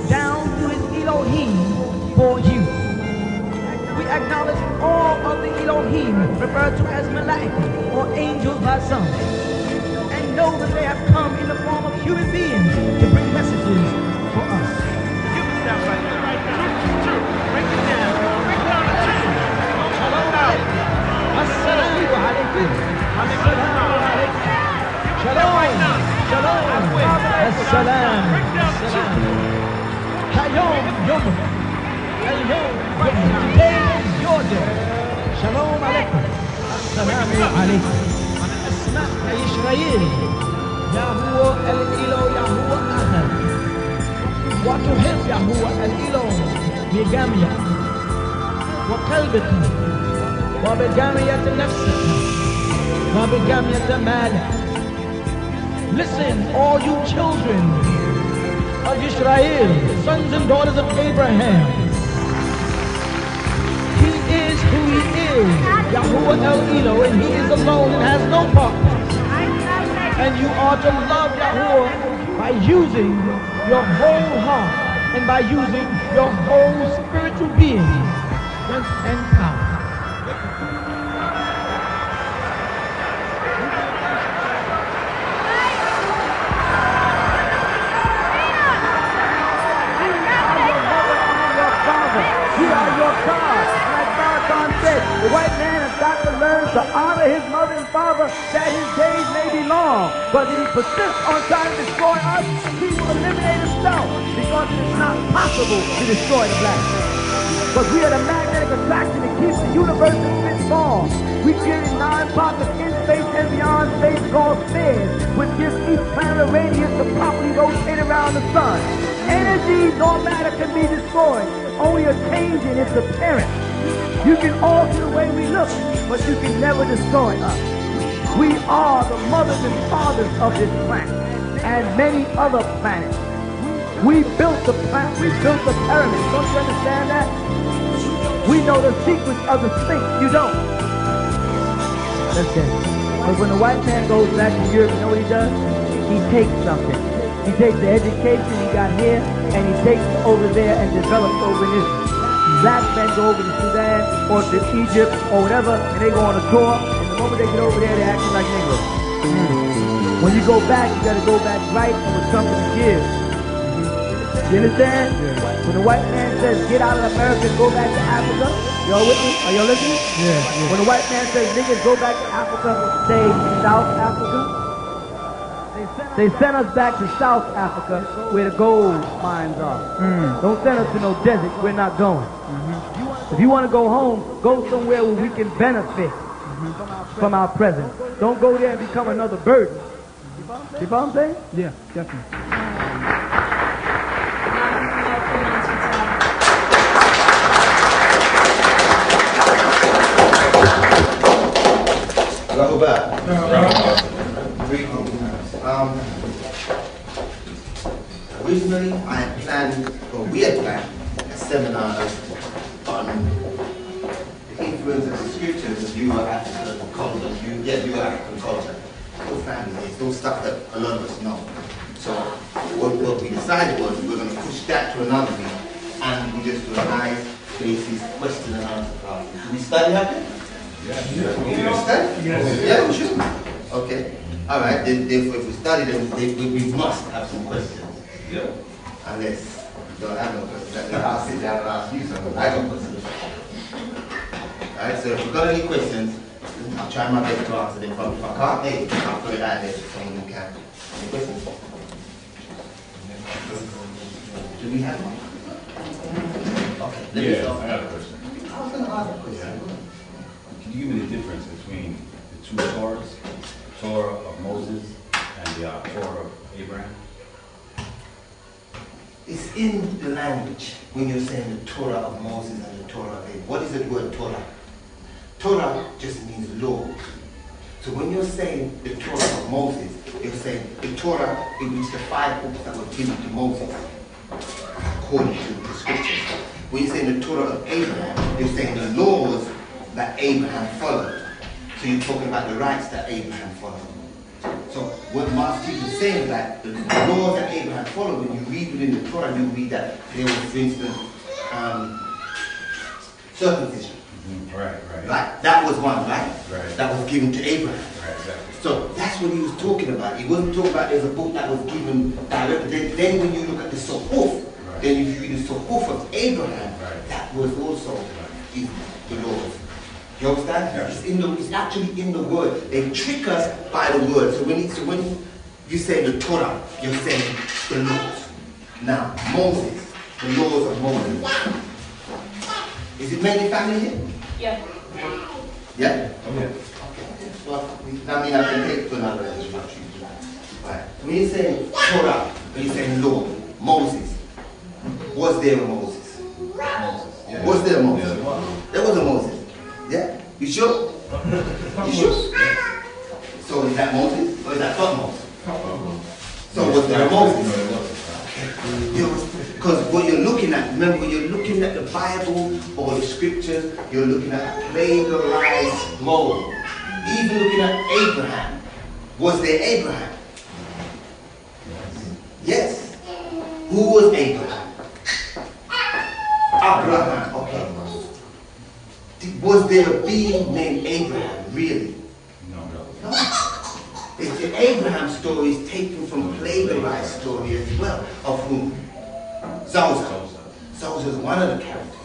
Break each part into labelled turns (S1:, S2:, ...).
S1: Down to his Elohim for you. We acknowledge all of the Elohim referred to as Malachi or angels by some, and know that they have come in the form of human beings to bring messages for us.
S2: You can stop right there, right there. True. Break it down. Break down the truth.
S1: Assalamu alaikum. Shalom. Shalom. Assalam. Hayom Yom. Today is your day. Shalom alaikum. Assalamu alaikum. Asma Israel. Yahuwah el-Ilo Yahuwah Ahad. وتحب يهوه الإله بجميع وقلبك وبجميع نفسك وبجميع مالك. Listen, all you children of Israel, sons and daughters of Abraham. He is who he is, Yahuwah el-Ilo, and he is alone and has no partner. And you are to love Yahuwah by using your whole heart and by using your whole spiritual being, strength and power. We are your God. Like Malachi said, the white man has got to learn to honor his mother and father that his days may be long. But if he persists on trying to destroy us, he will eliminate himself because it is not possible to destroy the black man. But we are the magnetic attraction that keeps the universe in its form. We created 9 pockets in space and beyond space called spheres, which gives each planet a radius to properly rotate around the sun. Energy, no matter, can be destroyed. Only a change in its appearance. You can alter the way we look, but you can never destroy us. We are the mothers and fathers of this planet and many other planets. We built the planet, we built the pyramids. Don't you understand that? We know the secrets of the Sphinx. You don't. Listen, but when the white man goes back to Europe, you know what he does? He takes something. He takes the education he got here, and he takes it over there and develops over in Israel. Black men go over to Sudan or to Egypt or whatever, and they go on a tour, and the moment they get over there, they're acting like Negroes. When you go back, you gotta go back right and with something to give. You understand? Yeah. When the white man says, get out of America and go back to Africa, y'all with me? Are y'all listening? Yeah. When the white man says, niggas, go back to Africa, say South Africa. They sent us back to South Africa where the gold mines are. Don't send us to no desert. We're not going. If you want to go home, go somewhere where we can benefit from our presence. Don't go there and become another burden. You follow what I'm saying?
S3: Yeah, definitely.
S4: Go back. Originally, I had planned, or we had planned, a seminar on the influence of the scriptures of your African culture. Your African culture. No family, it's no stuff that a lot of us know. So what we decided was we were going to push that to another week, and we just do a nice, basic question and answer class. Do we study that? Yeah, we should. Okay. All right. Therefore, if we study them, we must have some questions. Yeah. Unless you don't have no questions, then I'll sit down and ask you something. I got questions. All right. So if you've got any questions, I'll try my best to answer them. If I can't, hey, I'll put it out there for someone who can. Any questions? Do we have one? Okay. Let me start.
S5: I got a question.
S4: I was going to ask a question.
S5: Can you give me the difference between the two Torahs, the Torah of Moses and the Torah of Abraham?
S4: It's in the language when you're saying the Torah of Moses and the Torah of Abraham. What is the word Torah? Torah just means law. So when you're saying the Torah of Moses, you're saying the Torah, it means the 5 books that were given to Moses, according to the scriptures. When you're saying the Torah of Abraham, you're saying the laws that Abraham followed. So you're talking about the rights that Abraham followed. So what Master Teacher is saying is that the laws that Abraham followed, when you read within the Torah, you read that there was, for instance, circumcision.
S5: Right.
S4: Like, that was one, right?
S5: Right.
S4: That was given to Abraham.
S5: Right, exactly.
S4: So that's what he was talking about. He wasn't talking about there's a book that was given directly. Then when you look at the Suhuf,
S5: Right.
S4: then if you read the Suhuf of Abraham,
S5: Right.
S4: that was also in the laws. You understand?
S5: Yeah.
S4: It's actually in the word. They trick us by the word. So when you say the Torah, you're saying the laws. Now, Moses, the laws of Moses. Is it mainly family here?
S6: Yeah.
S4: Yeah?
S5: Okay.
S4: Okay. Well, that means I can take to another instruction. Right. When you're saying Torah, when you're saying law, Moses, was there a Moses?
S5: Yeah.
S4: Was there a Moses?
S5: Yeah, there was.
S4: There was a Moses. Yeah? You sure? You sure? So is that Moses or is that not Moses? So was there a Moses? Because what you're looking at, remember, when you're looking at the Bible or the scriptures, you're looking at a plagiarized mode. Even looking at Abraham, was there Abraham? Yes. Who was Abraham? Abraham, okay. Was there a being named Abraham, really? No. The Abraham story is taken from plagiarized story as well. Of whom? Zosa. Zosa is one of the characters.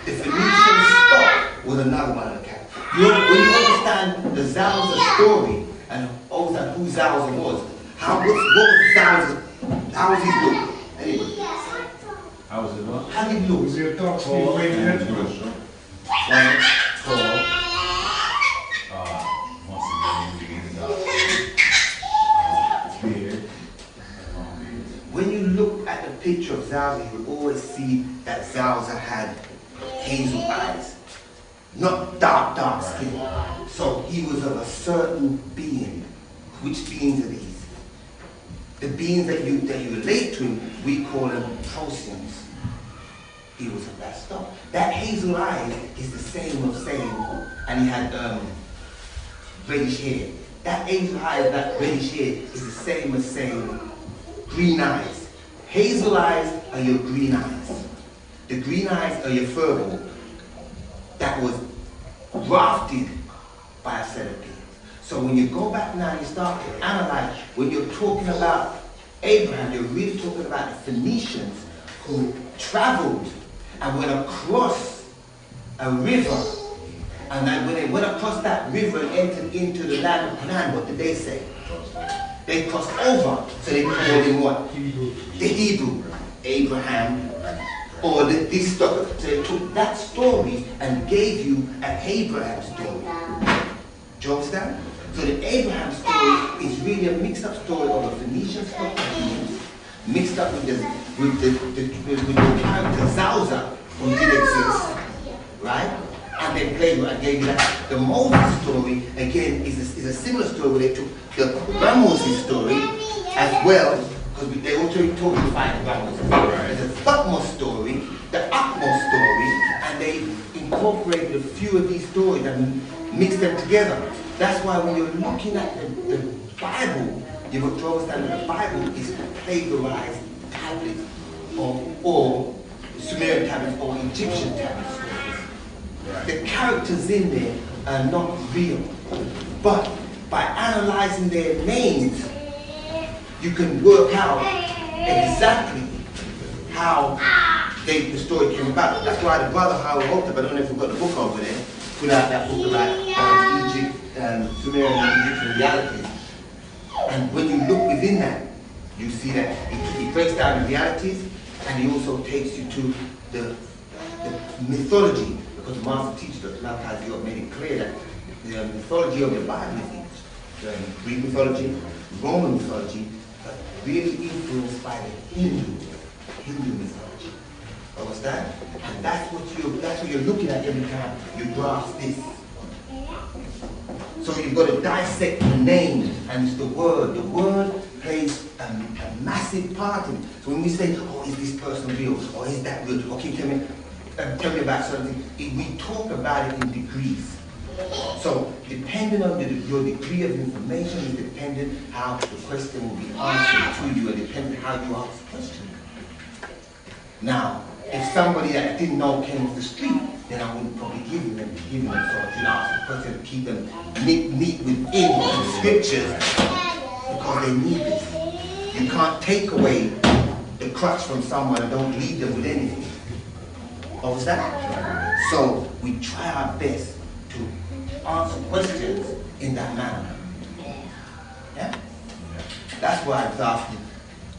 S4: The Phoenician stock was another one of the characters. When you understand the Zosa story and understand who Zosa was, what was Zosa? How was he look? Anyway.
S5: How was it what?
S4: How did he look?
S3: Was your dark skin way
S4: Tall.
S5: Once again, beard.
S4: When you look at the picture of Zalza, you will always see that Zalza had hazel eyes, not dark skin. So he was of a certain being. Which beings are these? The beings that you relate to him, we call them Procyon. He was of that stuff. That hazel eye is the same of saying, and he had reddish hair. That hazel eye, that reddish hair is the same as saying green eyes. Hazel eyes are your green eyes. The green eyes are your furball that was grafted by a set of beings. So when you go back now and you start to analyze, when you're talking about Abraham, you're really talking about the Phoenicians who traveled and went across a river. And then when they went across that river and entered into the land of Canaan, what did they say? They crossed over. So they called him what? The Hebrew. Abraham, Or this story. So they took that story and gave you an Abraham story. Do you understand? So the Abraham story is really a mixed-up story of a Phoenician story mixed up with the character Zauza, who did exist, right? And they played with and gave you that. The Moses story, again, is a similar story where they took the Moses story as well, because they also talk about Moses. There's a Thutmose story, the Akmos story, and they incorporated a few of these stories and mixed them together. That's why when you're looking at the Bible, you have to understand that the Bible is plagiarized tablets or Sumerian tablets or Egyptian tablets. The characters in there are not real. But by analyzing their names, you can work out exactly how the story came about. That's why the brother Howard Walter, I don't know if you've got the book over there, put out that book about Egypt, Sumerian and Egyptian realities. And when you look within that, you see that he breaks down the realities, and he also takes you to the mythology, because the master teacher, Malachi, made it clear that the mythology of the Bible is Greek mythology, Roman mythology, but really influenced by the Hindu mythology. Understand? And that's what you're looking at every time you grasp this. So you've got to dissect the name, and it's the word. The word plays a massive part in it. So when we say, oh, is this person real? Or is that real? Okay, tell me about something. We talk about it in degrees. So depending on your degree of information is dependent how the question will be answered to you, and depending how you ask the question. Now, if somebody that I didn't know came off the street, then I wouldn't probably give them. So I should ask the question to keep them neat within the scriptures, because they need this. You can't take away the crutch from someone and don't leave them with anything. Understand? So we try our best to answer questions in that manner. Yeah? That's why I was asking,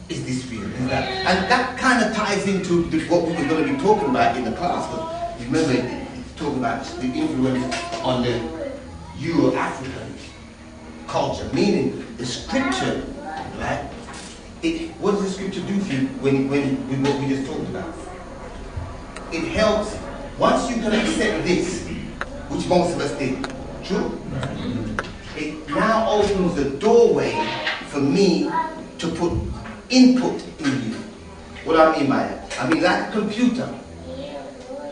S4: is this real? Is that? And that kind of ties into what we were going to be talking about in the class. Remember, it's talking about the influence on the Euro-African culture, meaning the scripture, right? What does the scripture do for you when what we just talked about? It helps, once you can accept this, which most of us did, true? It now opens the doorway for me to put input in you. What do I mean by that? I mean, like a computer.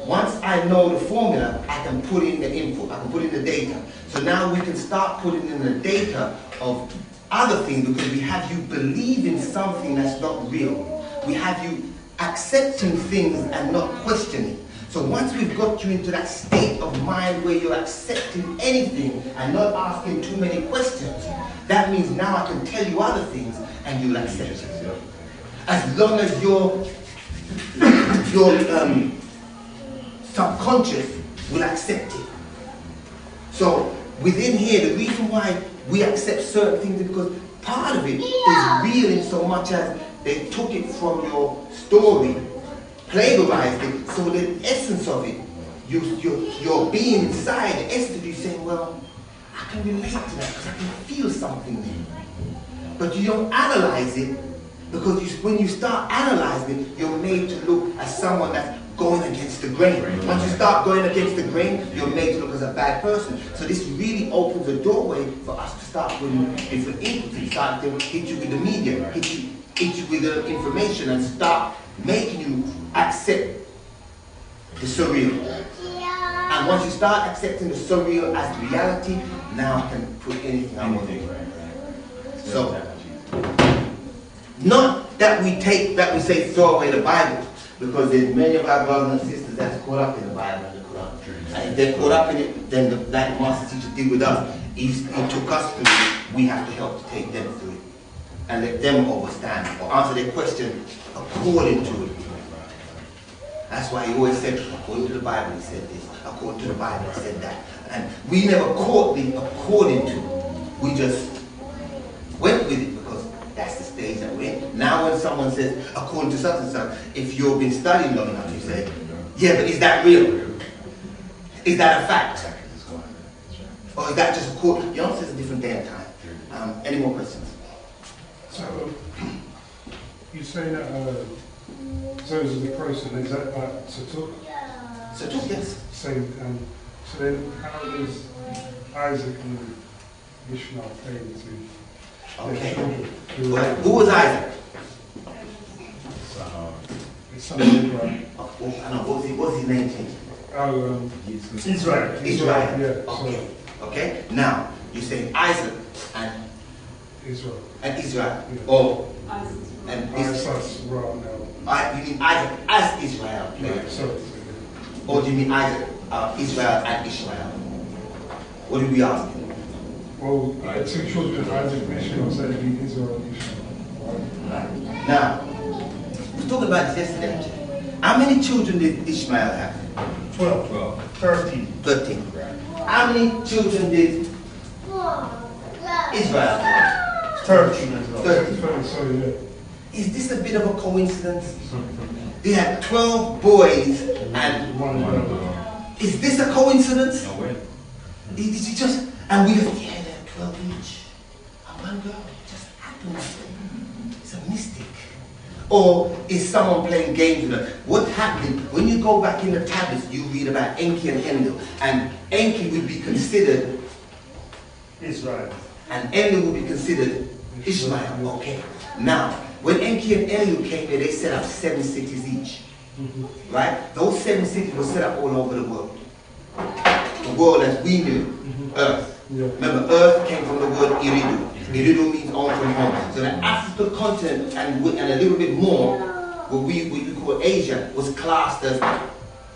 S4: Once I know the formula, I can put in the input, I can put in the data. So now we can start putting in the data of other things, because we have you believe in something that's not real. We have you accepting things and not questioning. So once we've got you into that state of mind where you're accepting anything and not asking too many questions, that means now I can tell you other things and you'll accept it. As long as your subconscious will accept it. So within here, the reason why we accept certain things is because part of it is real in so much as they took it from your story, plagiarized it, so the essence of it, your being inside, the essence of you saying, well, I can relate to that because I can feel something there. But you don't analyze it, because when you start analyzing it, you're made to look as someone that's going against the grain. Once you start going against the grain, you're made to look as a bad person. So this really opens a doorway for us to start putting different inputs, start to hit you with the media, hit you with the information, and start making you accept the surreal. And once you start accepting the surreal as reality, now I can put anything I want to do. So, not that we say throw away the Bible, because there's many of our brothers and sisters that's caught up in the Bible and the Quran. And if they're caught up in it, then like the master teacher did with us, he took us through it, we have to help to take them through it. And let them understand or answer their question according to it. That's why he always said, according to the Bible he said this, according to the Bible he said that. And we never caught the according to. We just went with it because that's the stage that we're in. Now when someone says, according to such and such, if you've been studying long enough, you say? Yeah, but is that real? Is that a fact? Or is that just a quote? You know, it's a different day and time. Any more questions?
S3: So, you say that so this is the process, is that like Satuk?
S4: So just yes.
S3: Same, so then how does Isaac and Ishmael play into their
S4: Okay.
S3: children?
S4: Well, who was Isaac?
S3: It's son of Abraham.
S4: Oh, I know. What's his name changed?
S3: Oh,
S4: Israel. Israel.
S3: Yeah,
S4: Okay. Okay. Now you say Isaac and
S3: Israel.
S4: Israel.
S3: Yeah.
S4: Oh, and
S3: Isaac's right now.
S4: You mean Isaac as Israel?
S3: Right, sorry.
S4: Or do you mean Isaac, Israel and Ishmael? What are we asking?
S3: Well, the two children, Isaac and Ishmael, said to be Israel and Ishmael. Right?
S4: Now, we were talking about this yesterday. How many children did Ishmael have?
S3: 12. 13.
S4: 13. How many children did Israel have?
S3: 13 as well.
S4: 13.
S3: Sorry, yeah.
S4: Is this a bit of a coincidence? They had 12 boys and
S3: One girl.
S4: is this a coincidence?
S5: No way.
S4: Is it just, and we just, yeah, they're 12 each. And one girl, it just happens. It's a mystic. Or is someone playing games with her? What's happening, when you go back in the tablets, you read about Enki and Enlil. And Enki would be considered
S3: Israel.
S4: and Enlil would be considered Ishmael. Okay. Now, when Enki and Enlil came here, they set up 7 cities each. Right? Those 7 cities were set up all over the world. The world as we knew, Earth.
S3: Yeah.
S4: Remember, Earth came from the word Iridu. Iridu means on from home. So the African continent and a little bit more, what we call Asia, was classed as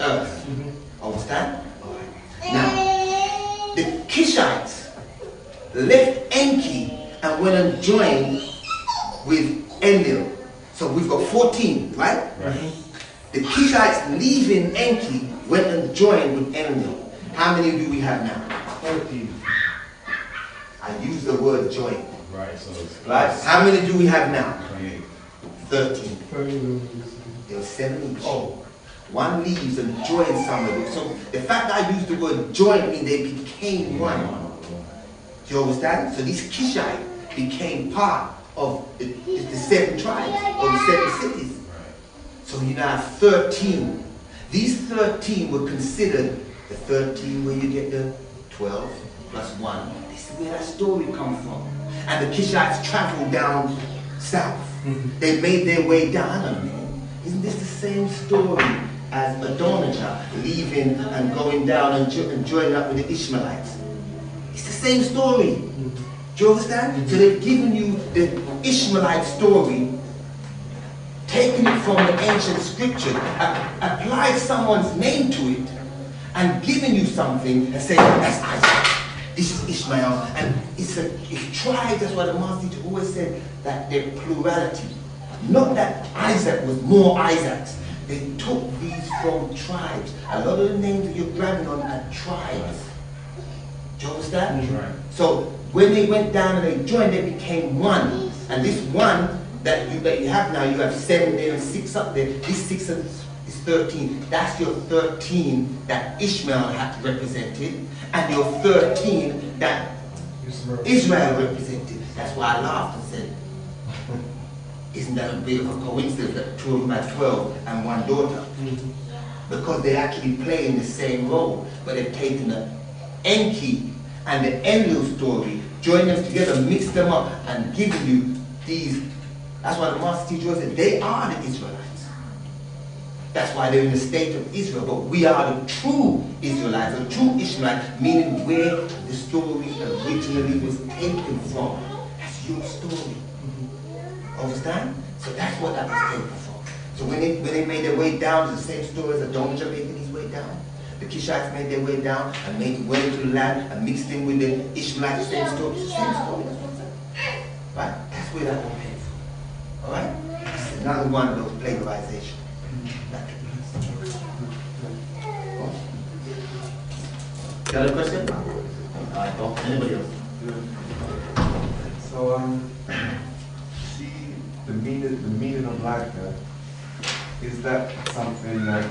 S4: Earth. Understand? Now, the Kishites left Enki and went and joined with Enlil. So we've got 14, right? The Kishites leaving Enki went and joined with Enlil. How many do we have now?
S3: 13.
S4: I use the word join.
S5: Right, so it's
S4: Right? How many do we have now?
S5: 28.
S4: 13.
S3: 13.
S4: There were 7 each. Oh. One leaves and joins somebody. So the fact that I use the word join means they became one. Do you understand? So these Kishite became part of the 7 tribes or the 7 cities. So you now have 13. These 13 were considered the 13 where you get the 12 plus 1. This is where that story comes from. And the Kishites traveled down south. They made their way down. I mean, isn't this the same story as Adonijah leaving and going down and joining up with the Ishmaelites? It's the same story. Do you understand? So they've given you the Ishmaelite story, taken it from the ancient scripture, applied someone's name to it, and given you something and saying, that's Isaac, this is Ishmael, and it's tribes. That's why the Master Teacher always said that they're plurality. Not that Isaac was more Isaacs. They took these from tribes. A lot of the names that you're grabbing on are tribes. Do you understand?
S5: Right.
S4: So when they went down and they joined, they became one. And this one that you have now, you have 7 there and 6 up there. This 6 is 13. That's your 13 that Ishmael had represented, and your 13 that Israel represented. That's why I laughed and said, isn't that a bit of a coincidence that 2 of them had 12 and 1 daughter? Because they actually play in the same role, but they've taken the Enki and the Enlil story, joined them together, mixed them up, and given you these. That's why the Master Teacher said they are the Israelites. That's why they're in the state of Israel, but we are the true Israelites, the true Ishmaelites, meaning where the story originally was taken from. That's your story. Understand? So that's what that was taken from. So when they made their way down, it's the same story as Adonijah making his way down. The Kishites made their way down and went into the land and mixed in with the Ishmaelites, the same story. It's the same story. That's what I'm saying. Right? That's where that one came from. Alright? It's another one of those plagiarizations. Got a question? Anybody else?
S6: So, see the meaning of life, is that something that you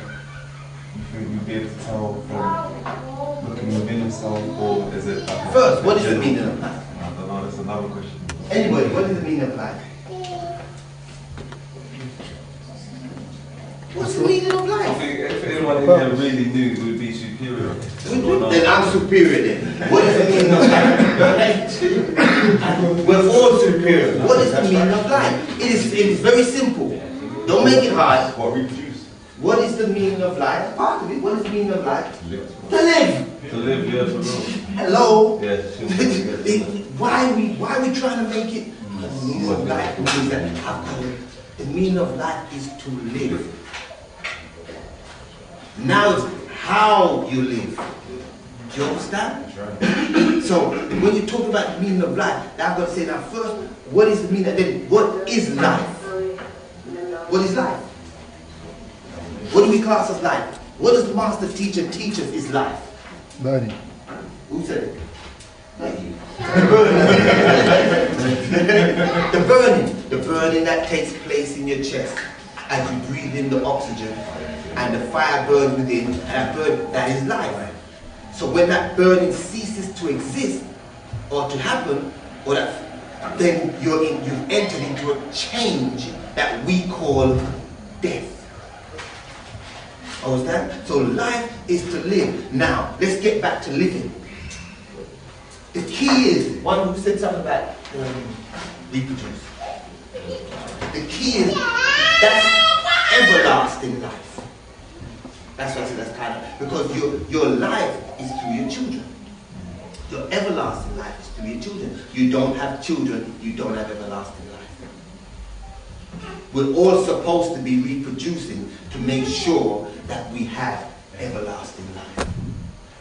S6: think you'll be able to tell from looking within yourself, or is it like
S4: First, what is the meaning of life?
S6: I don't know, that's another question.
S4: Anybody, what is the meaning of life? What's the meaning of
S6: I
S4: life?
S6: think if anyone in here really knew, it would be superior.
S4: Then I'm superior then. What is the meaning of life? We're all superior. What is the meaning of life? It is very simple. Don't make it hard.
S5: What reproduce?
S4: What is the meaning of life? Part of it. What is the meaning of life?
S5: To live.
S4: To live.
S6: To live, yeah, for real.
S4: Hello.
S6: Yeah,
S4: Why are we trying to make it the meaning of life? Means that the meaning of life is to live. Now it's how you live. Do you understand?
S5: That's right.
S4: So when you talk about the meaning of life, now I've got to say now first, what is the meaning? Then what is life? What is life? What do we class as life? What does the master teacher teach us is life?
S1: Buddy.
S4: Who said it? Thank you. The burning that takes place in your chest as you breathe in the oxygen and the fire burns within, and that is life. So when that burning ceases to exist or to happen, or that, then you've entered into a change that we call death. Understand? So life is to live. Now, let's get back to living. The key is, one who said something about reproduce. The key is, that's everlasting life. That's what I said, that's kind of, because your life is through your children. Your everlasting life is through your children. You don't have children, you don't have everlasting life. We're all supposed to be reproducing to make sure that we have everlasting life.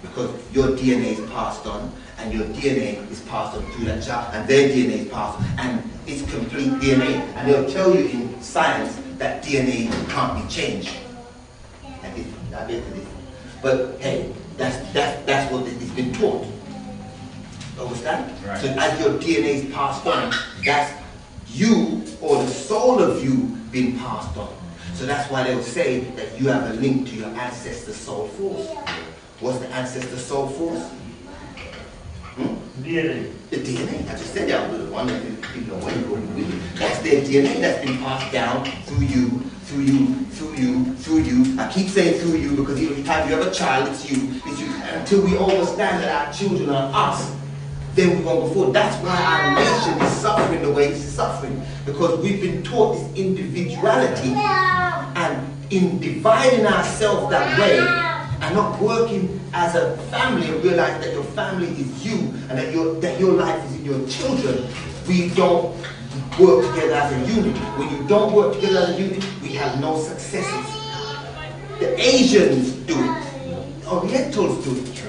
S4: Because your DNA is passed on, and your DNA is passed on through that child, and their DNA is passed on, and it's complete DNA. And they'll tell you in science that DNA can't be changed. But hey, that's what it's been taught. Understand?
S5: Right.
S4: So as your DNA is passed on, that's you, or the soul of you, being passed on. So that's why they'll say that you have a link to your ancestor soul force. What's the ancestor soul force?
S1: DNA.
S4: The DNA. I just said that. I was wondering if people know where you're going with it. That's their DNA that's been passed down through you, through you, through you, through you. I keep saying through you because every time you have a child, it's you. It's you. Until we understand that our children are us, then we're going to go forward. That's why our nation is suffering the way it's suffering. Because we've been taught this individuality, and in dividing ourselves that way, and not working as a family and realize that your family is you, and that your life is in your children, we don't work together as a unit. When you don't work together as a unit, we have no successes. The Asians do it. Orientals do it.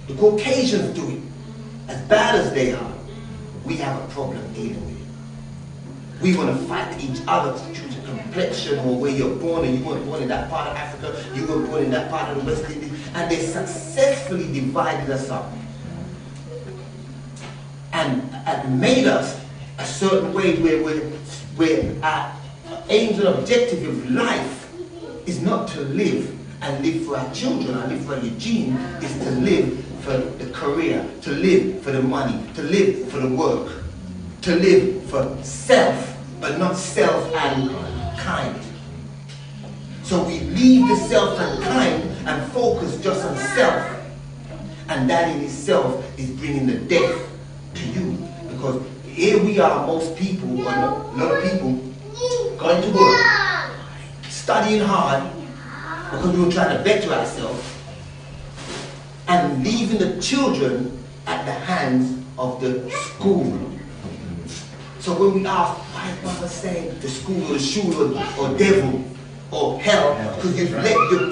S4: The Caucasians do it. As bad as they are, we have a problem dealing with it. We want to fight each other due to complexion or where you're born, and you weren't born in that part of Africa, you were born in that part of the West Indies, and they successfully divided us up. And made us a certain way where our aims and objective of life is not to live and live for our children, and live for our Eugene, is to live for the career, to live for the money, to live for the work, to live for self, but not self and kind. So we leave the self and kind and focus just on self, and that in itself is bringing the death to you. Because here we are, most people, or a lot of people, going to work, studying hard, because we were trying to better ourselves, and leaving the children at the hands of the school. So when we ask, why is Mama saying the school or the shul or devil or hell? Because you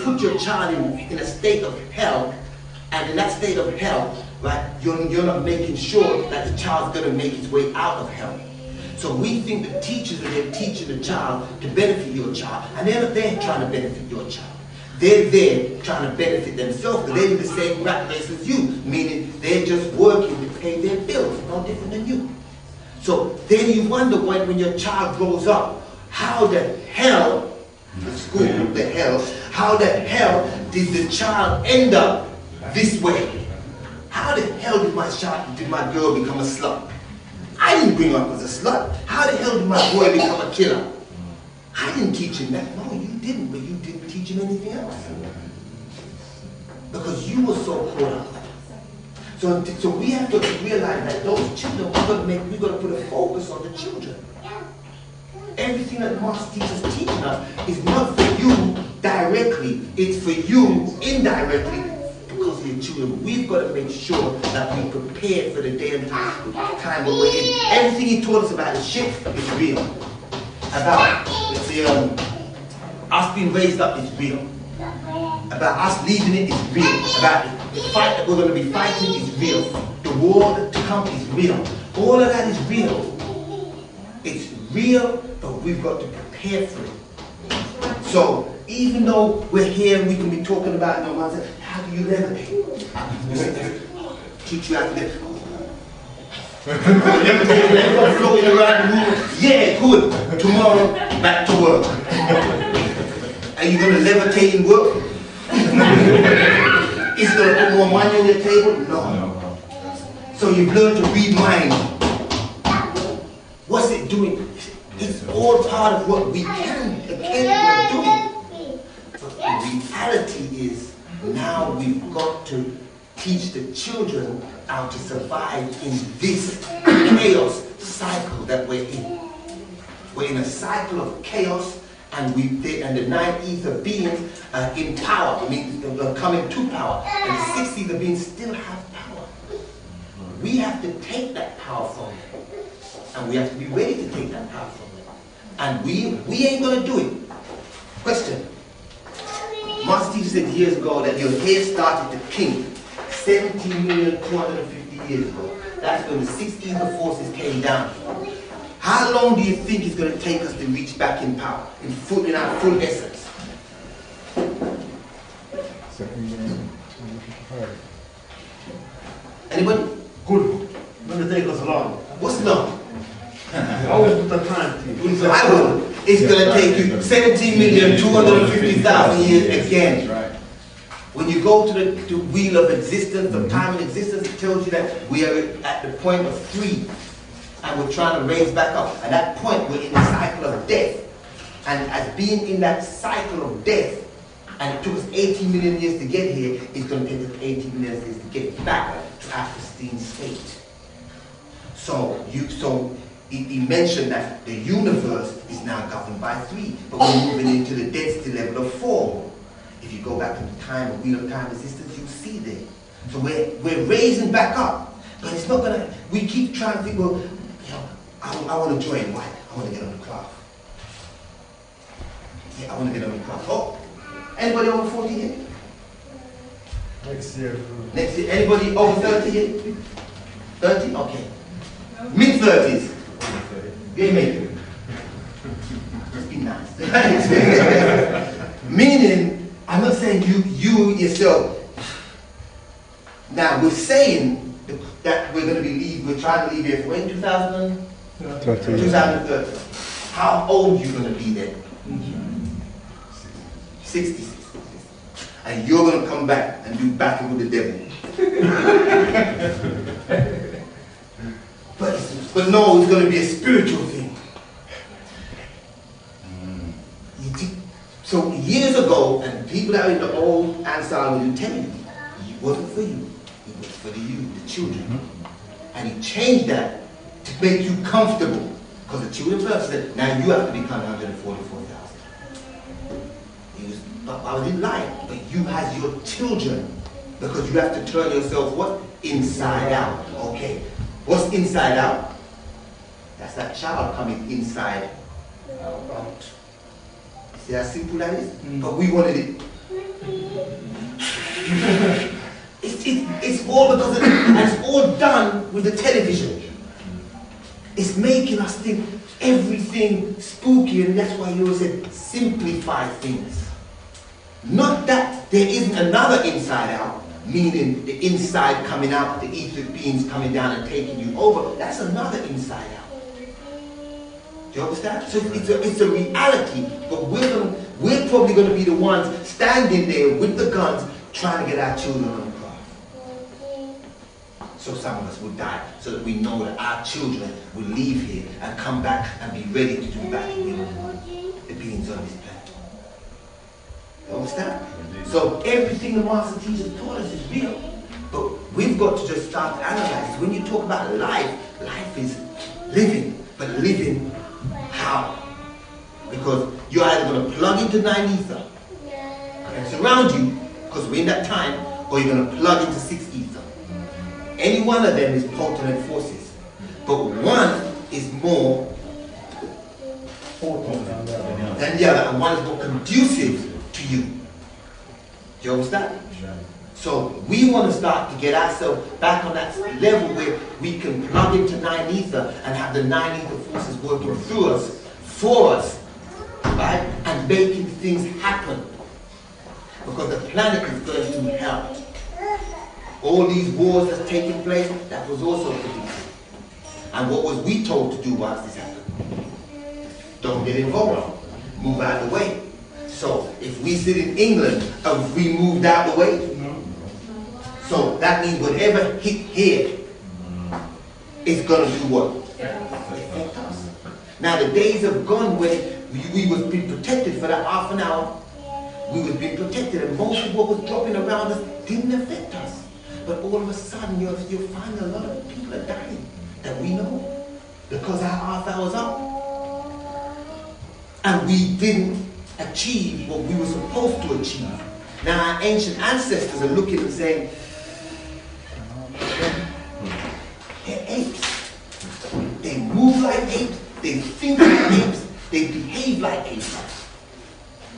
S4: put your child in a state of hell, and in that state of hell, right, you're not making sure that the child's going to make its way out of hell. So we think the teachers are there teaching the child to benefit your child, and they're not there trying to benefit your child. They're there trying to benefit themselves, because they're in the same rat race as you, meaning they're just working to pay their bills, no different than you. So then you wonder when your child grows up, how the hell school, the hell, how the hell did the child end up this way? How the hell did my girl become a slut? I didn't bring her up as a slut. How the hell did my boy become a killer? I didn't teach him that. No, you didn't, but you didn't teach him anything else. Because you were so caught up. So we have to realize that those children, we've got to put a focus on the children. Everything that the master teacher is teaching us is not for you directly, it's for you indirectly because of your children. We've got to make sure that we prepare for the day and time we're in. Everything he taught us about the ship is real. About us being raised up is real. About us leaving it is real. About the fight that we're going to be fighting is real. The war to come is real. All of that is real. It's real, but we've got to prepare for it. So, even though we're here and we can be talking about, how do you levitate? Teach you how to levitate. Levitate, floating around the room. Yeah, good. Tomorrow, back to work. Are you going to levitate and work? Is it going to put more money on your table? No. So you've learned to read minds. What's it doing? It's all part of what we can be doing. But the reality is, now we've got to teach the children how to survive in this chaos cycle that we're in. We're in a cycle of chaos, and the 9 ether beings in power, coming to power, and the 6 ether beings still have power. We have to take that power from them, and we have to be ready to take that power from them. And we ain't gonna do it. Question. Master teacher said years ago that your hair started to kink 17,250,000 years ago. That's when the 6 ether forces came down. How long do you think it's going to take us to reach back in power, in our full essence? Anybody?
S1: Good. Going to take us long.
S4: What's long?
S1: I always put the time to you.
S4: I will. It's going to take you 17,250,000 years again. When you go to the wheel of existence, of time and existence, it tells you that we are at the point of 3. And we're trying to raise back up. At that point, we're in the cycle of death. And as being in that cycle of death, and it took us 18 million years to get here, it's going to take us 18 million years to get back to our pristine state. So he mentioned that the universe is now governed by 3, but we're moving into the density level of 4. If you go back to the time of wheel of time resistance, you'll see there. So we're raising back up, but it's not gonna. We keep trying to think, well, I want to join. Why? I want to get on the clock. Yeah, I want to get on the clock. Oh, anybody over 40 here?
S3: Next year.
S4: Next year, anybody over 30 here? 30? Okay. Mid-30s. You ain't make it. Just be nice. Meaning, I'm not saying you yourself. Now, we're saying that we're going to we're trying to leave here for when? 2030. How old are you going to be then? 60. And you're going to come back and do battle with the devil. But no, it's going to be a spiritual thing. So years ago, and people that are in the old Asaru will tell you, it wasn't for you. It was for the children. And he changed that to make you comfortable. Because the children first said, now you have to become 144,000. I didn't lie, but you has your children. Because you have to turn yourself what? Inside out. Okay. What's inside out? That's that child coming inside out. See how simple that is? But we wanted it. It's all because of it. And it's all done with the television. It's making us think everything spooky, and that's why you always said simplify things. Not that there isn't another inside out, meaning the inside coming out, the etheric beings coming down and taking you over. That's another inside out. Do you understand? So it's a reality, but we're probably going to be the ones standing there with the guns trying to get our children on the path. So some of us will die so that we know that our children will leave here and come back and be ready to do back the beings on this planet. You understand? So everything the Master Teacher taught us is real, but we've got to just start to analyze. When you talk about life, life is living, but living how? Because you're either going to plug into 9 ether and surround you, because we're in that time, or you're going to plug into 6 ether. Any one of them is potent forces, but one is more than the other, and one is more conducive to you. Do you understand? So we want to start to get ourselves back on that level where we can plug into 9 ether and have the 9 ether forces working through us, for us, right? And making things happen. Because the planet is going to hell. All these wars that's taking place, that was also predicted. And what was we told to do once this happened? Don't get involved. Move out of the way. So if we sit in England, have we moved out of the way? So that means whatever hit here is going to do what? Affect us. Now the days have gone when we was being protected for that half an hour. We was being protected, and most of what was dropping around us didn't affect us. But all of a sudden you'll find a lot of people are dying that we know because our half hour's up. And we didn't achieve what we were supposed to achieve. Now our ancient ancestors are looking and saying, they're apes. They move like apes, they think like apes, they behave like apes.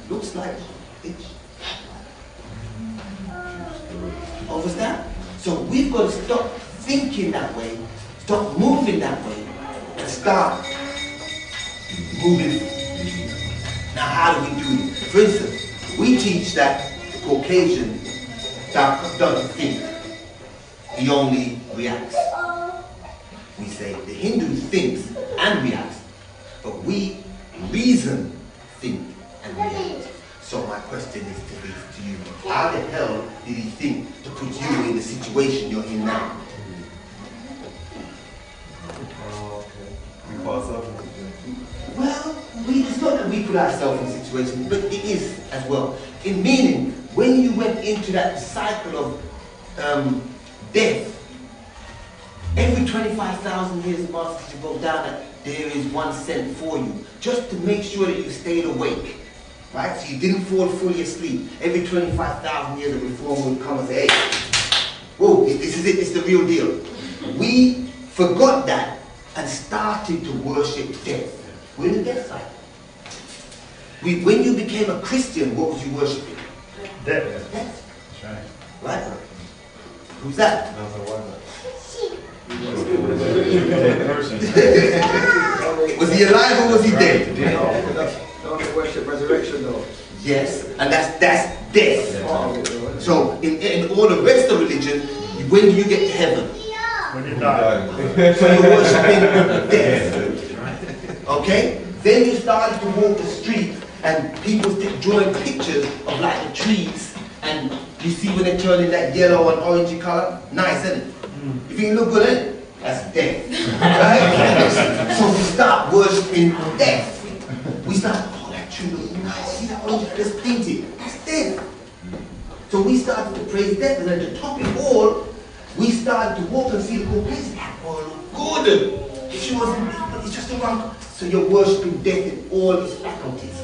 S4: Looks like apes. Understand? So we've got to stop thinking that way, stop moving that way, and start moving. Now how do we do it? For instance, we teach that the Caucasian doesn't think, he only reacts. We say the Hindu thinks and reacts, but we reason, think, and react. So my question is to you, how the hell did he think to put you in the situation you're in now? Well, it's not that we put ourselves in situations, but it is as well. In meaning, when you went into that cycle of death, every 25,000 years, Master Teacher broke down that there is 1 cent for you, just to make sure that you stayed awake. Right? So you didn't fall fully asleep. Every 25,000 years, a reformer would come and say, hey, whoa, this is it, it's the real deal. We forgot that and started to worship death. We're in the death cycle. When you became a Christian, what was you worshiping? Death. Death. Right? Who's that? Was he alive or was he dead?
S7: Don't worship resurrection though.
S4: Yes, and that's death. So in all the rest of religion, when do you get to heaven?
S3: When you die.
S4: So you're worshiping death. Okay? Then you started to walk the street and people drawing pictures of like the trees, and you see when they turn in that yellow and orangey color? Nice, isn't it? You think it look good, isn't it? That's death. Right? So we start worshiping death. We start, oh, that tree looks nice. See that orange that's painted? That's death. So we started to praise death, and then to top it all, we started to walk and see the Caucasian. That boy look good. She wasn't, it's just a wrong. So you're worshiping death in all its faculties.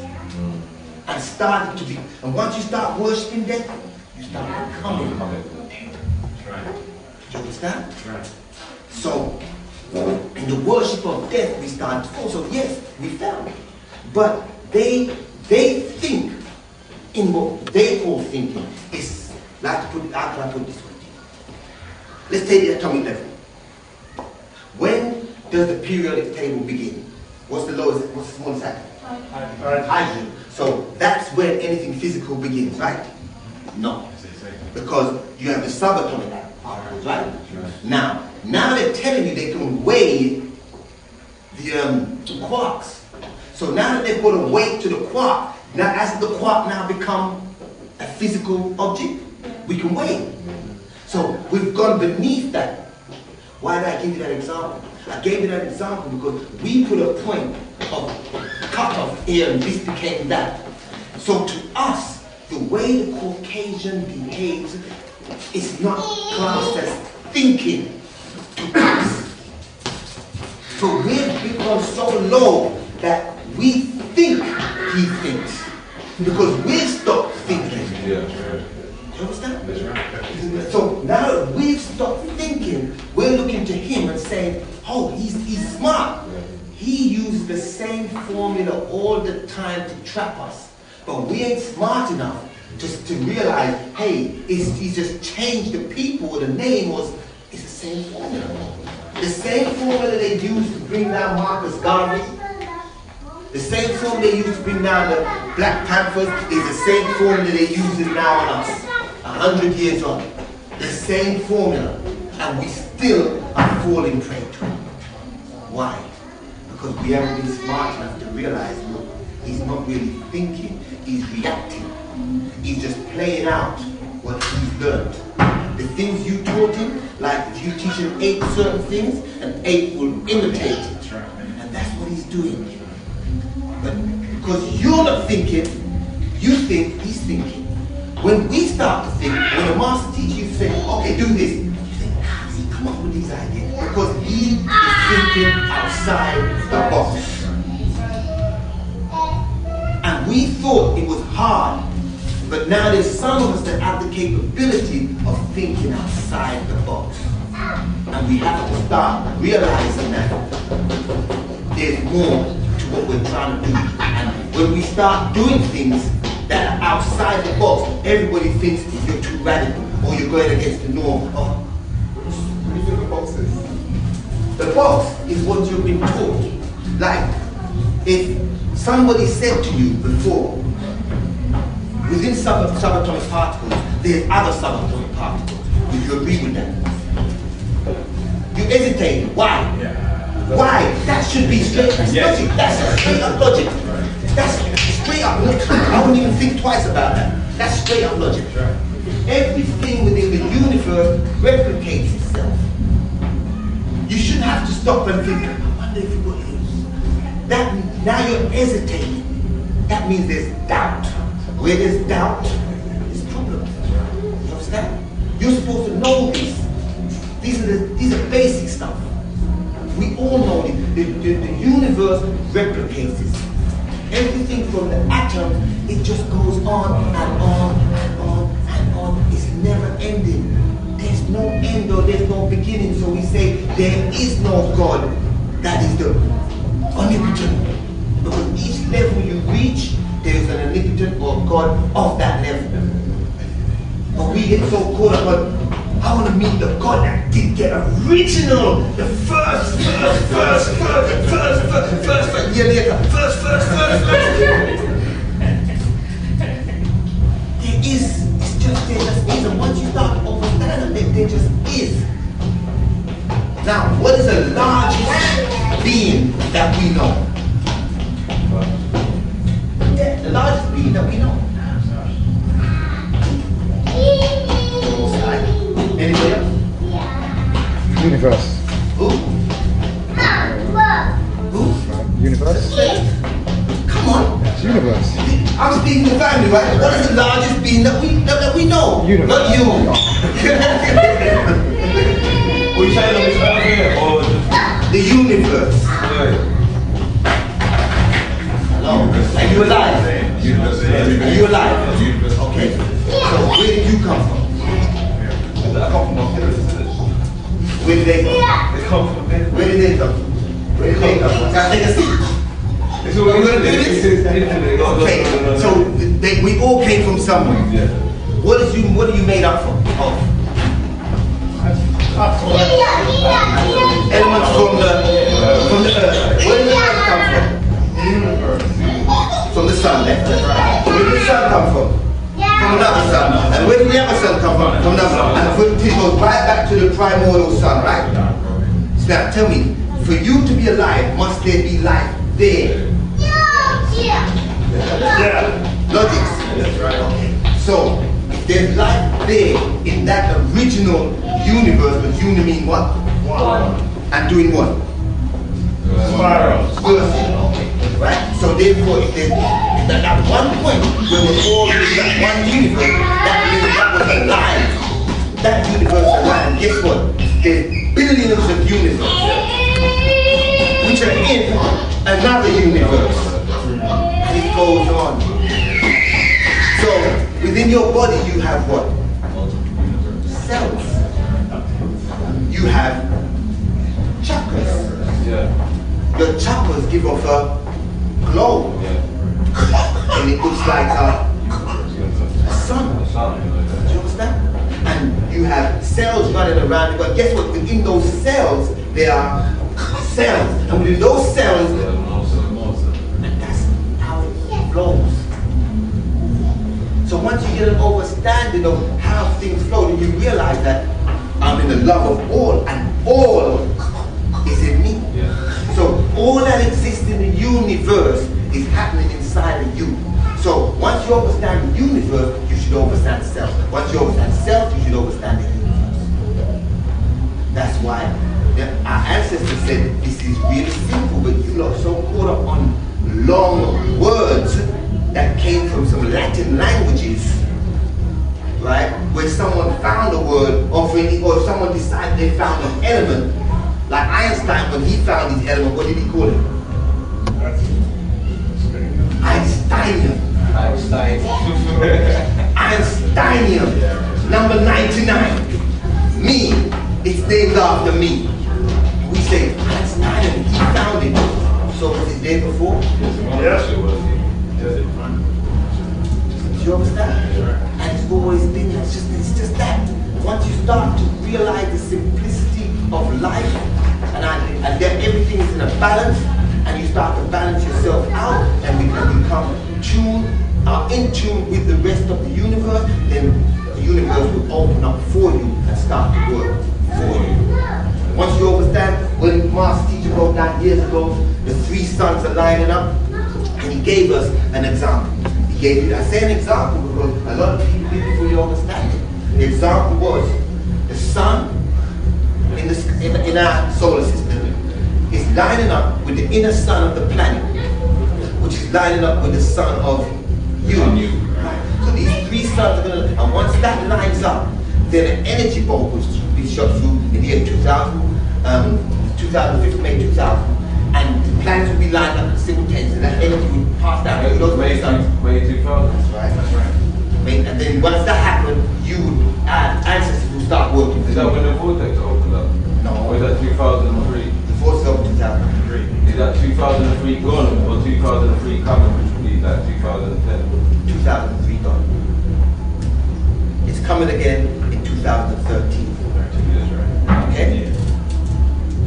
S4: And started to be, and once you start worshiping death, you start becoming death.
S5: Right.
S4: Do you understand?
S5: Right.
S4: So, in the worship of death, we start to fall. So yes, we fell. But they think in what they call thinking is, like to put it, how can I put it this way? Let's take the atomic level. When does the periodic table begin? What's the lowest, what's the smallest atom? Hydrogen. So that's where anything physical begins, right? No. Because you have the subatomic particles, right? Now they're telling you they can weigh the quarks. So now that they've got a weight to the quark, now as the quark now become a physical object, we can weigh it. So we've gone beneath that. Why did I give you that example? I gave you that example because we put a point of cut-off here and this became that. So to us, the way the Caucasian behaves is not classed as thinking to us. So we've become so low that we think he thinks because we've stopped thinking. You understand? That's right. So now that we've stopped thinking, we're looking to him and saying, oh, he's smart. He uses the same formula all the time to trap us. But we ain't smart enough just to realize, hey, he's just changed the people or the name, or it's the same formula. The same formula they used to bring down Marcus Garvey, the same formula they used to bring down the Black Panthers is the same formula they're using now on us, 100 years on. The same formula, and we still are falling prey to it. Why? Because we haven't been smart enough to realize, look, he's not really thinking, he's reacting. He's just playing out what he's learned. The things you taught him, like if you teach an ape certain things, an ape will imitate it. And that's what he's doing. But because you're not thinking, you think he's thinking. When we start to think, when the master teacher you say, okay, do this, you think, how does he come up with these ideas? Because he is thinking outside the box. And we thought it was hard. But now there's some of us that have the capability of thinking outside the box. And we have to start realizing that there's more to what we're trying to do. And when we start doing things that are outside the box, everybody thinks you're too radical or you're going against the norm. Oh, what do you think the box is? The box is what you've been taught. Like, if somebody said to you before, within subatomic particles, there's other subatomic particles. Would you agree with that? You hesitate. Why? Why? That should be straight up logic. That's straight up logic. That's straight up logic. I wouldn't even think twice about that. That's straight up logic. Everything within the universe replicates itself. You shouldn't have to stop and think, I wonder if it is. That means now you're hesitating. That means there's doubt. Where there's doubt, there's problems. You understand? You're supposed to know this. These are basic stuff. We all know it. The universe replicates this. Everything from the atom, it just goes on and on and on and on. It's never ending. There's no end or there's no beginning. So we say there is no God that is the omnipotent. Because each level you reach, there is an omnipotent or God of that level. But we get so caught up on, I want to meet the God that did the original, the first. Year later, first. There is, it's just, there just is. And once you start to understand it, there just is. Now, what is the largest being that we know? The largest being that we know. Anybody else?
S8: Universe.
S4: Who? Who?
S8: Universe.
S4: Come on.
S8: It's universe.
S4: I'm speaking to family, right? What is the largest being that we know?
S8: Universe.
S4: Not you.
S5: Are you saying on this earth here, or
S4: The universe. Hello. Are you alive? Are you alive? Okay. So where did you come from?
S5: I come from my parents.
S4: Where did they come?
S5: They come from there.
S4: Where did they come? Where did they come from? Now take a seat.
S5: So
S4: we're gonna do this? Okay. So we all came from somewhere.
S5: Yeah.
S4: What are you made up from? Elements from the earth. Where did the earth come from? From the sun, eh? Where did the sun come from? From another sun. And where did the other sun come from? From another sun. And it goes right back to the primordial sun, right? So now tell me, for you to be alive, must there be life there? Logics. That's right. Okay. So there's life there in that original universe, but uni mean what? One. And doing what?
S3: Spirals.
S4: Okay. Right? So therefore, if there's at one point where we're all in that one universe, that means that was alive. That universe alive. And guess what? There's billions of universes which are in another universe. And it goes on. So within your body you have what? Cells. You have chakras. Your chakras give off a glow. And it looks like a sun. Do you understand? And you have cells running around. But guess what? Within those cells, there are cells. And within those cells, that's how it flows. So once you get an understanding of how things flow, then you realize that I'm in the love of all, and all is in me. So all that exists in the universe is happening inside of you. So once you understand the universe, you should understand self. Once you understand self, you should understand the universe. That's why our ancestors said this is really simple, but you lot are so caught up on long words that came from some Latin languages, right? Where someone found a word, or someone decided they found an element. Like Einstein, when he found his element, what did he call it? Einsteinium. Einsteinium. Number 99. Me. It's named after me. We say Einsteinium. He found it. So was it there before?
S3: Yes.
S4: Do you understand? And it's always been. It's just that. Once you start to realize the simplicity of life, and that everything is in a balance, and you start to balance yourself out, and we can become in tune with the rest of the universe, then the universe will open up for you and start to work for you. Once you understand, when Master Teacher wrote down years ago, the three suns are lining up, and he gave us an example. He gave you, I say an example because a lot of people didn't fully understand it. The example was the sun in our solar system is lining up with the inner sun of the planet, which is lining up with the sun of you. Right. So these three suns are going to, and once that lines up, then an energy bulb will be shot through in the year 2000, 2050, May 2000, and the planets will be lined up simultaneously, and that energy will pass down.
S6: May 2000.
S4: Right. And then once that happens, ancestors will start working.
S6: Is that when the vortex opened up?
S4: No.
S6: Or is that 2003?
S4: The vortex opened 2003.
S6: Is that 2003 gone or 2003 coming, which would be like 2010?
S4: 2003 gone. It's coming again in 2013. Okay?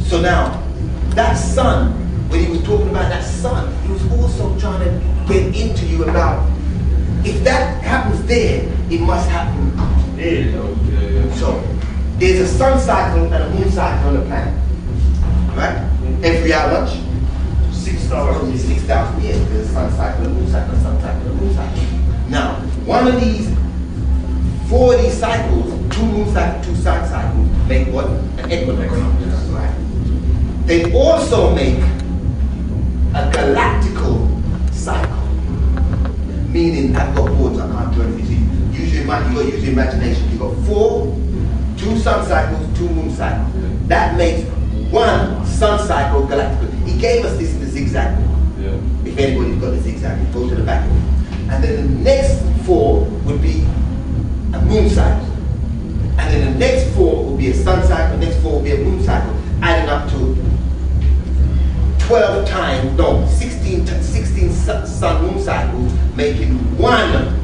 S4: So now, that sun, when he was talking about that sun, he was also trying to get into you about, if that happens there, it must happen there. So, there's a sun cycle and a moon cycle on the planet. Right? Every how much? 6,000 years. There's a sun cycle, a moon cycle, a sun cycle, a moon cycle. Now, one of these, 4 of these cycles, 2 moon cycles, 2 sun cycles, make what? An equinox. Right? They also make a galactical cycle. Meaning, I've got boards, I can't do anything. Use your imagination. You've got 2 sun cycles, 2 moon cycles. That makes 1 sun cycle galactical. He gave us this in the zigzag. If anybody's got the zigzag, you go to the back of it. And then the next 4 would be a moon cycle. And then the next 4 will be a sun cycle, the next 4 will be a moon cycle, adding up to 12 times, no, 16 sun moon cycles, making 1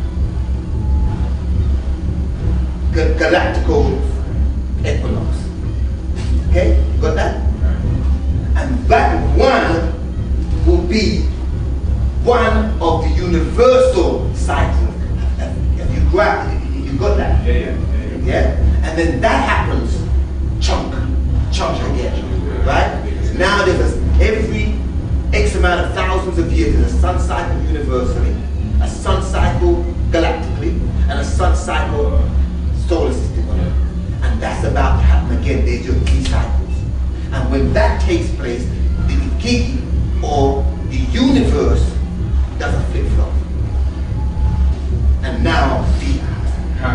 S4: galactical equinox. Okay, you got that? And that 1 will be 1 of the universal cycles. Have you grabbed it? You got that?
S6: Yeah.
S4: Yeah? And then that happens, chunk. view as a sun cycle universally, a sun cycle galactically, and a sun cycle solar system on Earth. And that's about to happen again. There's your 3 cycles. And when that takes place, the gigi or the universe does a flip-flop. And now I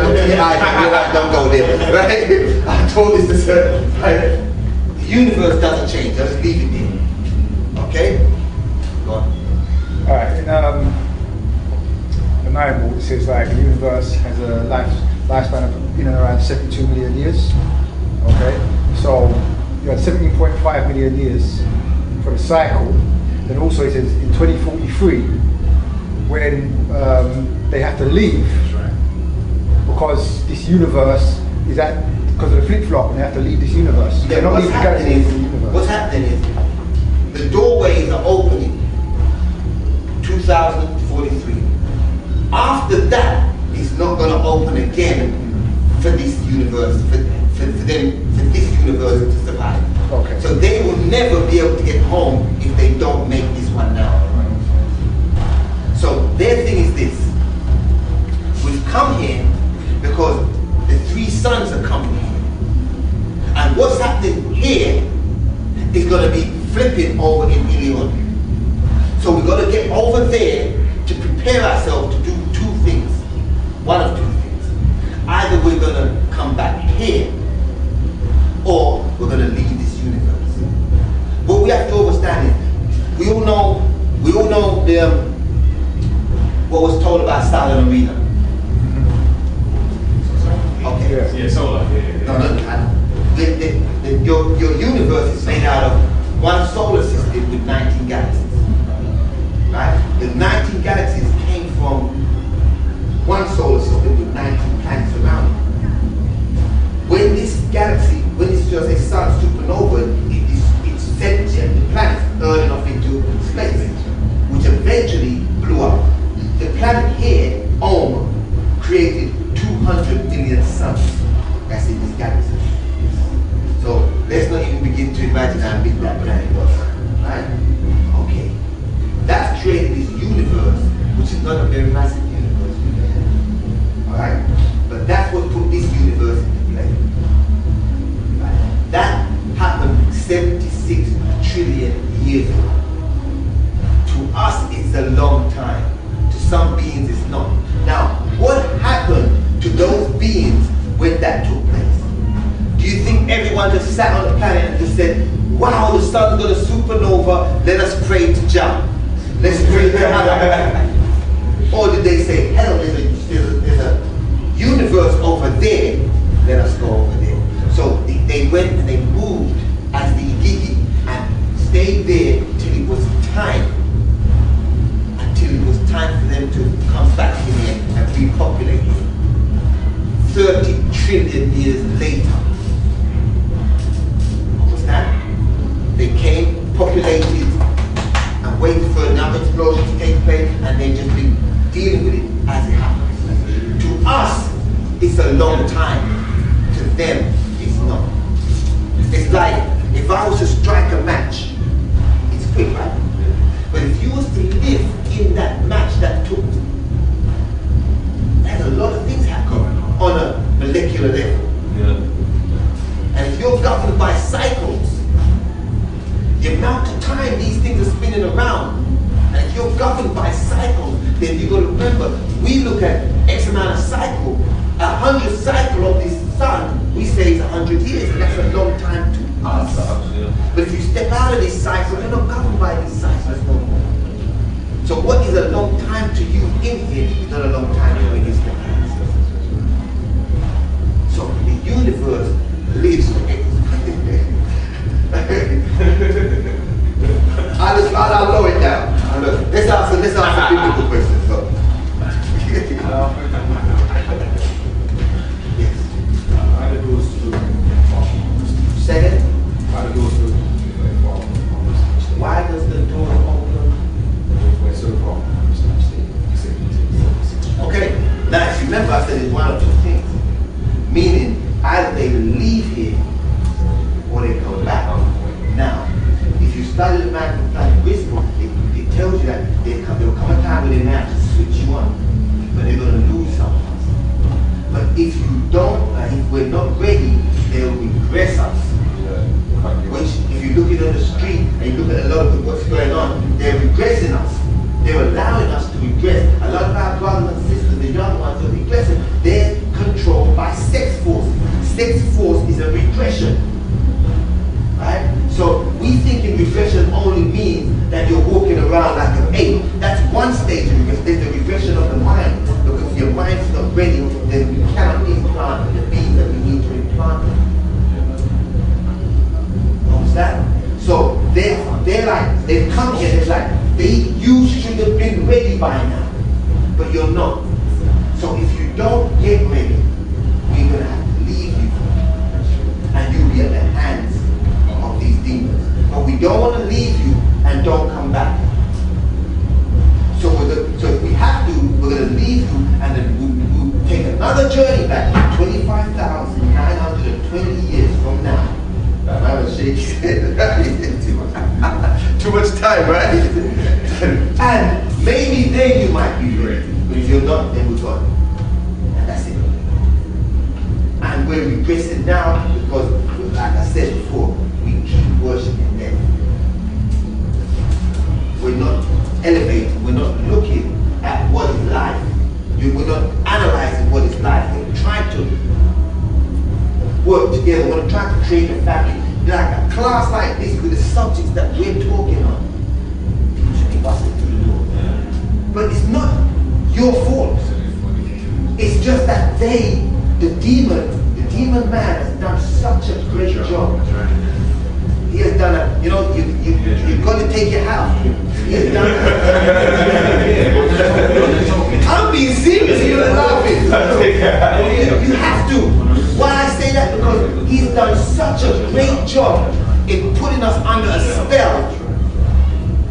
S4: looked in your eyes and realized don't go there, right? I told this to sir, right? The universe doesn't change, just leave it there. Okay? Go on.
S8: Alright, in the Bible it says like the universe has a lifespan of in and around 72 million years. Okay? So you had 17.5 million years for the cycle. Then also it says in 2043 when they have to leave because this universe is because of the flip-flop and they have to leave this universe.
S4: Yeah, what's happening is the doorways are opening 2043. After that, it's not going to open again for this universe, for this universe to survive.
S8: Okay.
S4: So they will never be able to get home if they don't make this one now. So their thing is this. We've come here because the 3 suns are coming here. And what's happening here is going to be flipping over in Ilion. So we've got to get over there to prepare ourselves to do 2 things. One of 2 things. Either we're going to come back here or we're going to leave this universe. What we have to understand is we all know the what was told about Saturn Arena. Okay.
S5: Yeah, solar. Yeah.
S4: No, your universe is made out of one solar system with 19 galaxies. Right? The 19 galaxies came from one solar system with 19 planets around it. When this galaxy, when this just a sun supernova, it sent the planets burning off into space, which eventually blew up. The planet here, created 200 million suns. That's in this galaxy. So let's not even begin to imagine how big that planet was. Right? Okay. That's created this universe, which is not a very massive universe. Alright? But that's what put this universe into play. Right? That happened 76 trillion years ago. To us, it's a long time. To some beings, it's not. Now, what happened to those beings when that took place? Do you think everyone just sat on the planet and just said, wow, the sun's got a supernova, let us pray to Jah. Let's pray to Allah. Or did they say, hell, there's a universe over there, let us go over there. So they went and they moved as the Igigi and stayed there till it was time. Until it was time for them to come back in here and repopulate it. 30 trillion years later. Understand? They came, populated, and waited for another explosion to take place, and they've just been dealing with it as it happens. To us, it's a long time. To them, it's not. It's like if I was to strike a match, it's quick, right? But if you was to live in that match that took, there's a lot of things happen on a molecular level.
S5: Yeah.
S4: And if you're governed by cycles, the amount of time these things are spinning around, and if you're governed by cycles, then you've got to remember, we look at X amount of cycle, 100 cycle of this sun, we say is 100 years, and that's a long time to us. But if you step out of this cycle, you're not governed by these cycles no more. So what is a long time to you in here is not a long time to you when you step out. So the universe lives I'll lower it down. Let's answer biblical questions. So. Yes. Second? Why does the door open? Okay, now if you remember I said it's one of 2 things. Meaning either they leave here by now, but you're not. So if you don't get ready, we're going to have to leave you, and you'll be at the hands of these demons. But we don't want to leave you and don't come back. So if we have to, we're going to leave you and then we'll take another journey back 25,920 years from now. I'm going to shake his head. Too much time, right? And maybe then you might be ready. But if you're not, then we're gone. And that's it. And we're regressing now because, like I said before, we keep worshiping them. We're not elevating, we're not looking at what is life. We're not analyzing what is life. We're trying to work together. We're trying to create a family. Like a class like this with the subjects that we're talking on. But it's not your fault. It's just that the demon man has done such a great job. He has done you've got to take your house. He has done I'm being serious, you're laughing. You have to. Why I say that? Because he's done such a great job in putting us under a spell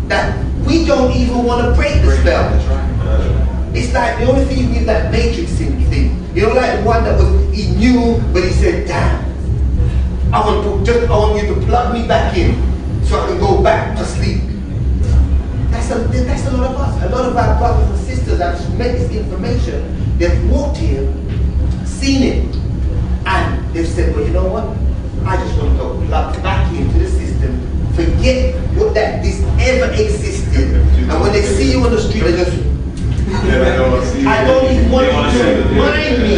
S4: that we don't even want to break the spell. It's like the only thing you need, that matrix thing. You know, like the one that he knew, but he said, damn, I want you to plug me back in so I can go back to sleep. That's a lot of us. A lot of our brothers and sisters that have met this information, they've walked here, seen it, and they've said, well, you know what? I just want to go plug back into the system, forget what this ever existed. And when they see you on the street, they just, I don't even want you to remind me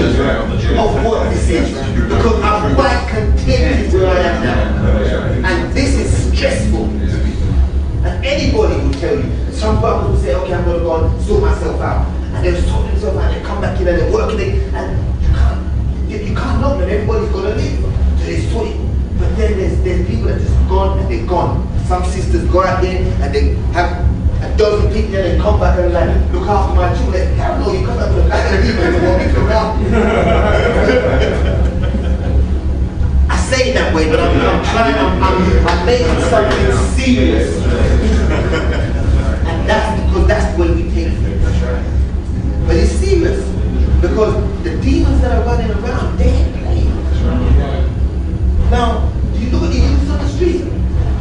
S4: of what this is, because I'm quite content with where I am now. And this is stressful. And anybody will tell you. Some brothers will say, okay, I'm going to go and sort myself out. And they'll sort themselves out, they come back in and they're working it, and you can't know that everybody's going to leave. So they sort it. But then there's people that just gone and they're gone. Some sisters go out there and they have a dozen people and they come back and like, look after my children. Hell no, you come back to the back of the people and want me to around. I say it that way, but I'm making something serious. And that's because that's the way we take it. But it's serious. Because the demons that are running around, they ain't playing. Now, you look at the youths on the street.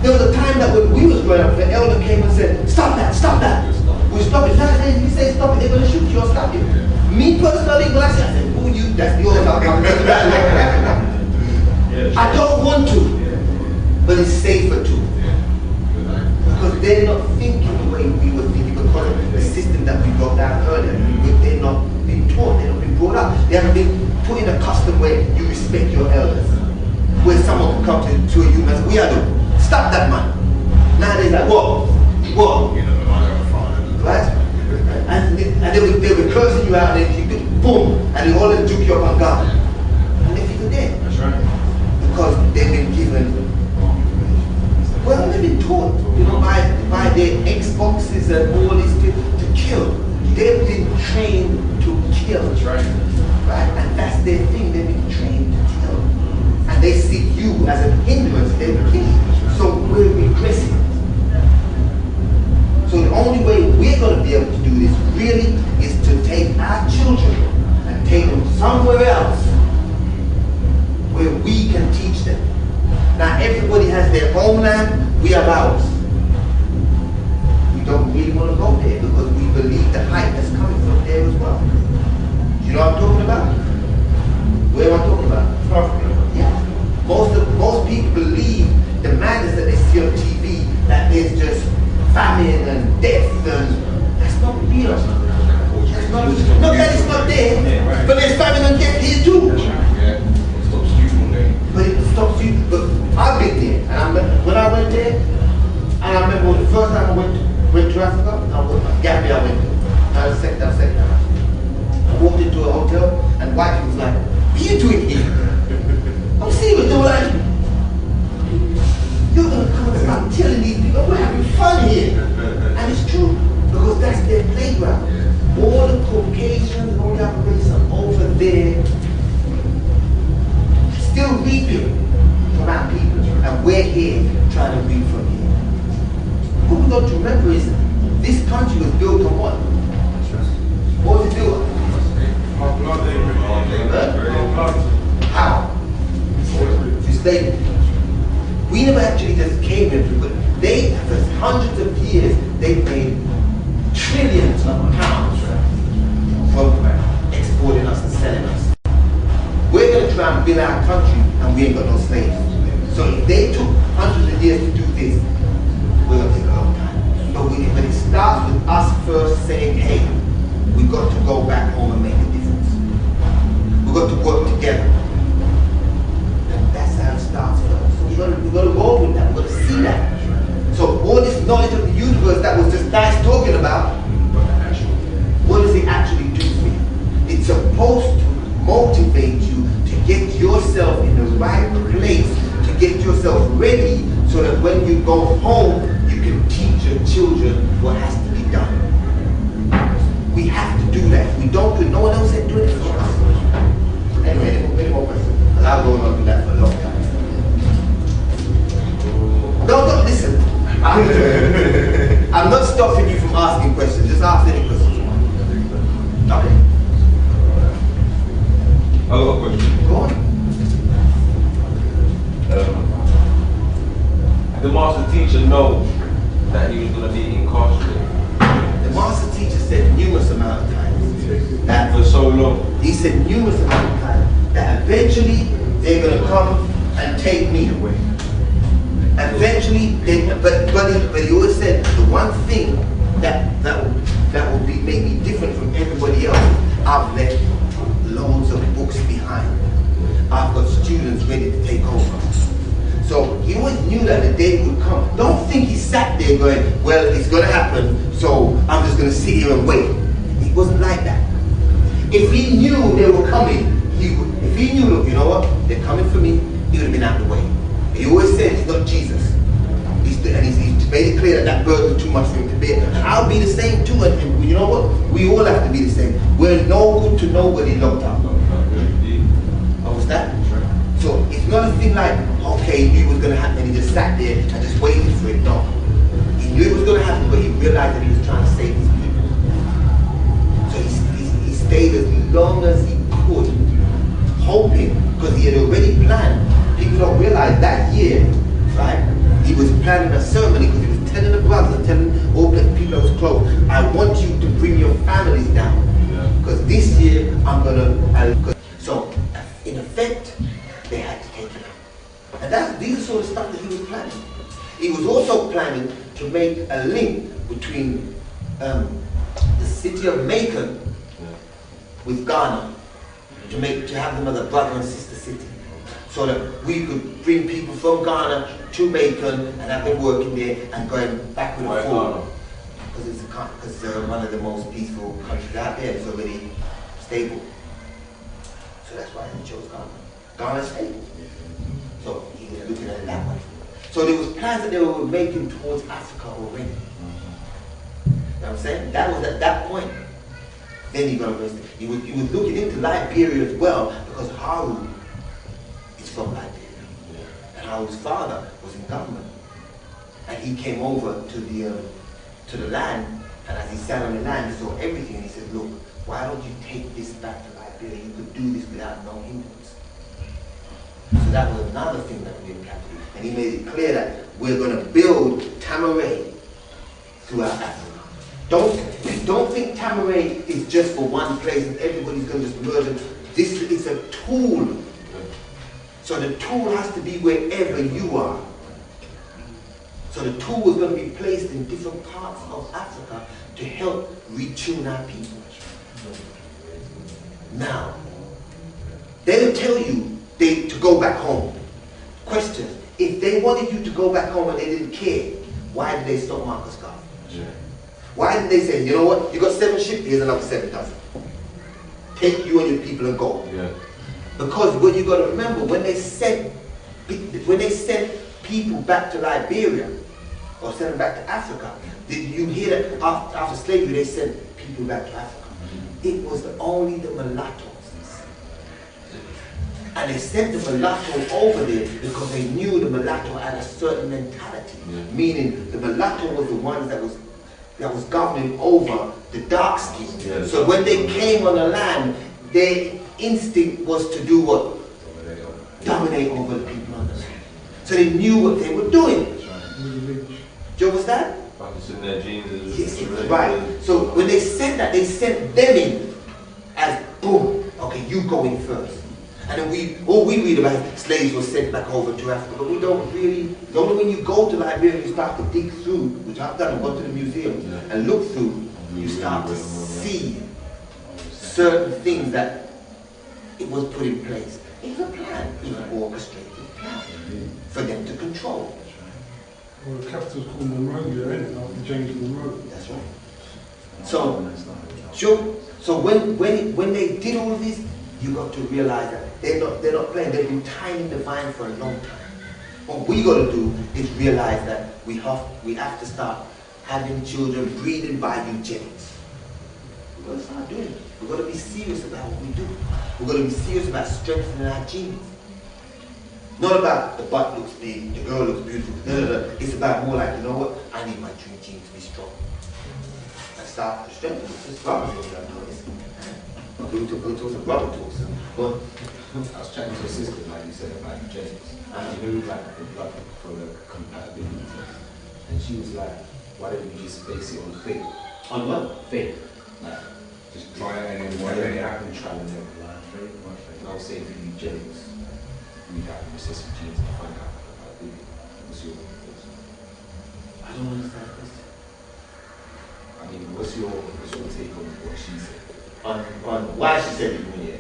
S4: There was a time that when we was growing up, the elder came and said, stop that, stop that. We stop it. If you say stop it, they're going to shoot you or stop you. Me personally, when I said, oh, you, that's yours, I'm taking that. I don't want to, but it's safer to. Because they're not thinking the way we were thinking, because of the system that we brought down earlier. They're not been taught, they've not been brought up. They haven't been put in a custom where you respect your elders. Where someone can come to a human and say, we are the, stop that man. Now they're like, whoa. Right? And they'll be cursing you out and then you go, boom, and they all juke you up on God. And they feel dead. That's right. Because they've been given, well, they've been taught, by their Xboxes and all this to kill. They've been trained to kill. That's right. Right? And that's their thing, they've been trained to kill. And they see you as an hindrance, they will kill you. So we're regressing. So the only way we're going to be able to do this really is to take our children and take them somewhere else where we can teach them. Now everybody has their homeland, we have ours. We don't really want to go there because we believe the hype that's coming from there as well. You know what I'm talking about? Where am I talking about? Yeah. Most people believe the madness that they see on TV, that there's just famine and death, and that's not real. That's not that it's not there, but there's famine and death here too. But it stops you. But I've been there, and when I went there, and I remember the first time I went to Africa, Gambia I went to. Now the second time. I walked into a hotel, and white people was like, what are you doing here? I'm serious, they were like, you're going to come and start telling these people, we're having fun here. And it's true, because that's their playground. from our people, and we're here trying to read from here. What we got to remember is this country was built on what? What was it built on? How? Through slavery. We never actually just came here through, but they, for hundreds of years, they've made trillions of pounds from exporting us and selling us. We're going to try and build our country and we ain't got no slaves. So if they took hundreds of years to do this, we're going to take a long time. But it starts with us first saying, hey, we've got to go back home and make a difference. We've got to work together. And that's how it starts first. So we've got to go with that. We've got to see that. So all this knowledge of the universe that was just nice talking about, what does it actually do for you? It's supposed to motivate you to get yourself in the right place, to get yourself ready so that when you go home, you can teach your children what has to be done. We have to do that. If we don't do it, no one else ain't doing it for us. Anyway, any more questions? Because I've gone on to that for a long time. No, don't listen. I'm not stopping you from asking questions. Just ask any questions you want. Okay.
S6: I have a question.
S4: Go on.
S6: The master teacher know that he was going to be incarcerated.
S4: The master teacher said numerous amount of times that
S6: For so long.
S4: he said numerous amount of times that eventually they're going to come and take me away. Eventually, but he always said the one thing that will make me different from everybody else. I've left loads of books behind. I've got students ready to take over. So he always knew that the day would come. Don't think he sat there going, well, it's going to happen, so I'm just going to sit here and wait. It wasn't like that. If he knew they were coming, he would. If he knew, look, you know what, they're coming for me, he would have been out of the way. He always said he's not Jesus. He's made it clear that that burden is too much for him to bear. And I'll be the same too. And you know what? We all have to be the same. We're no good to nobody locked up. Understand? So it's not a thing like, okay, he knew it was going to happen and he just sat there and just waited for it. No. He knew it was going to happen, but he realized that he was trying to save his people. So he stayed as long as he could, hoping, because he had already planned. People don't realize that year, right? He was planning a ceremony because he was telling the brothers, telling all the people that was close, I want you to bring your families down. Because this year, I'm going to... So, in effect, they had to take it out. And these are sort of stuff that he was planning. He was also planning to make a link between the city of Macon with Ghana, to have them as a brother and sister city. So that we could bring people from Ghana to Macon and have them working there and going backward and forward. Because it's one of the most peaceful countries out there. It's already stable. So that's why he chose Ghana. Ghana's stable. So he was looking at it that way. So there was plans that they were making towards Africa already. You know what I'm saying? That was at that point. Then he got arrested. He was looking into Liberia as well because Asaru is from Liberia. And Haru's father was in government. And he came over to the land, and as he sat on the land, he saw everything, and he said, look, why don't you take this back to Liberia? You could do this without no hindrance. So that was another thing that we had to do. And he made it clear that we're going to build Tamaray throughout Africa. Don't think Tamaray is just for one place and everybody's going to just murder. This is a tool. So the tool has to be wherever you are. So the tool is going to be placed in different parts of Africa to help retune our people. Now, they didn't tell you to go back home. Question, if they wanted you to go back home and they didn't care, why did they stop Marcus Garvey? Yeah. Why did they say, you know what, you got 7 ships, here's another 7,000. Take you and your people and go. Yeah. Because what you got to remember, when they sent people back to Liberia, or sent them back to Africa, did you hear that after slavery they sent people back to Africa? It was only the mulattoes. And they sent the mulatto over there because they knew the mulatto had a certain mentality. Meaning the mulatto was the ones that was governing over the dark skin. So when they came on the land, their instinct was to do what? Dominate over the people on the land. So they knew what they were doing. Do you understand? Yes, right. So when they said that, they sent them in as boom. Okay, you go in first. And then all we read about slaves were sent back over to Africa, but we don't really. Only when you go to Liberia, you start to dig through, which I've done, go to the museum and look through. You start to see certain things that it was put in place. It was a plan, it was an orchestrated plan for them to control.
S3: Well, the capital's called Monrovia, isn't it? After James Monroe.
S4: That's right. So when they did all of this, you got to realize that they're not playing. They've been timing the vine for a long time. What we got to do is realize that we have to start having children breeding by eugenics. We've got to start doing it. We've got to be serious about what we do. We've got to be serious about strengthening our genes. Not about the butt looks big, the girl looks beautiful. No. It's about more like, you know what? I need my dream gene to be strong. And start to strengthen it. Just rubber talks I'm doing this. We'll talk some rubber talks. But
S9: I was chatting to a sister, like you said, about eugenics. And you know, like the blood for the compatibility. And she was like, why don't you just base it on faith?
S4: on what?
S9: Faith. Like, just try it and then whatever it happens, try and then faith. I was saying for eugenics. We have recessive genes to find out about it. What's your thoughts?
S4: I don't understand this.
S9: I mean, what's your take on what she said?
S4: On why she said it?
S9: Yeah.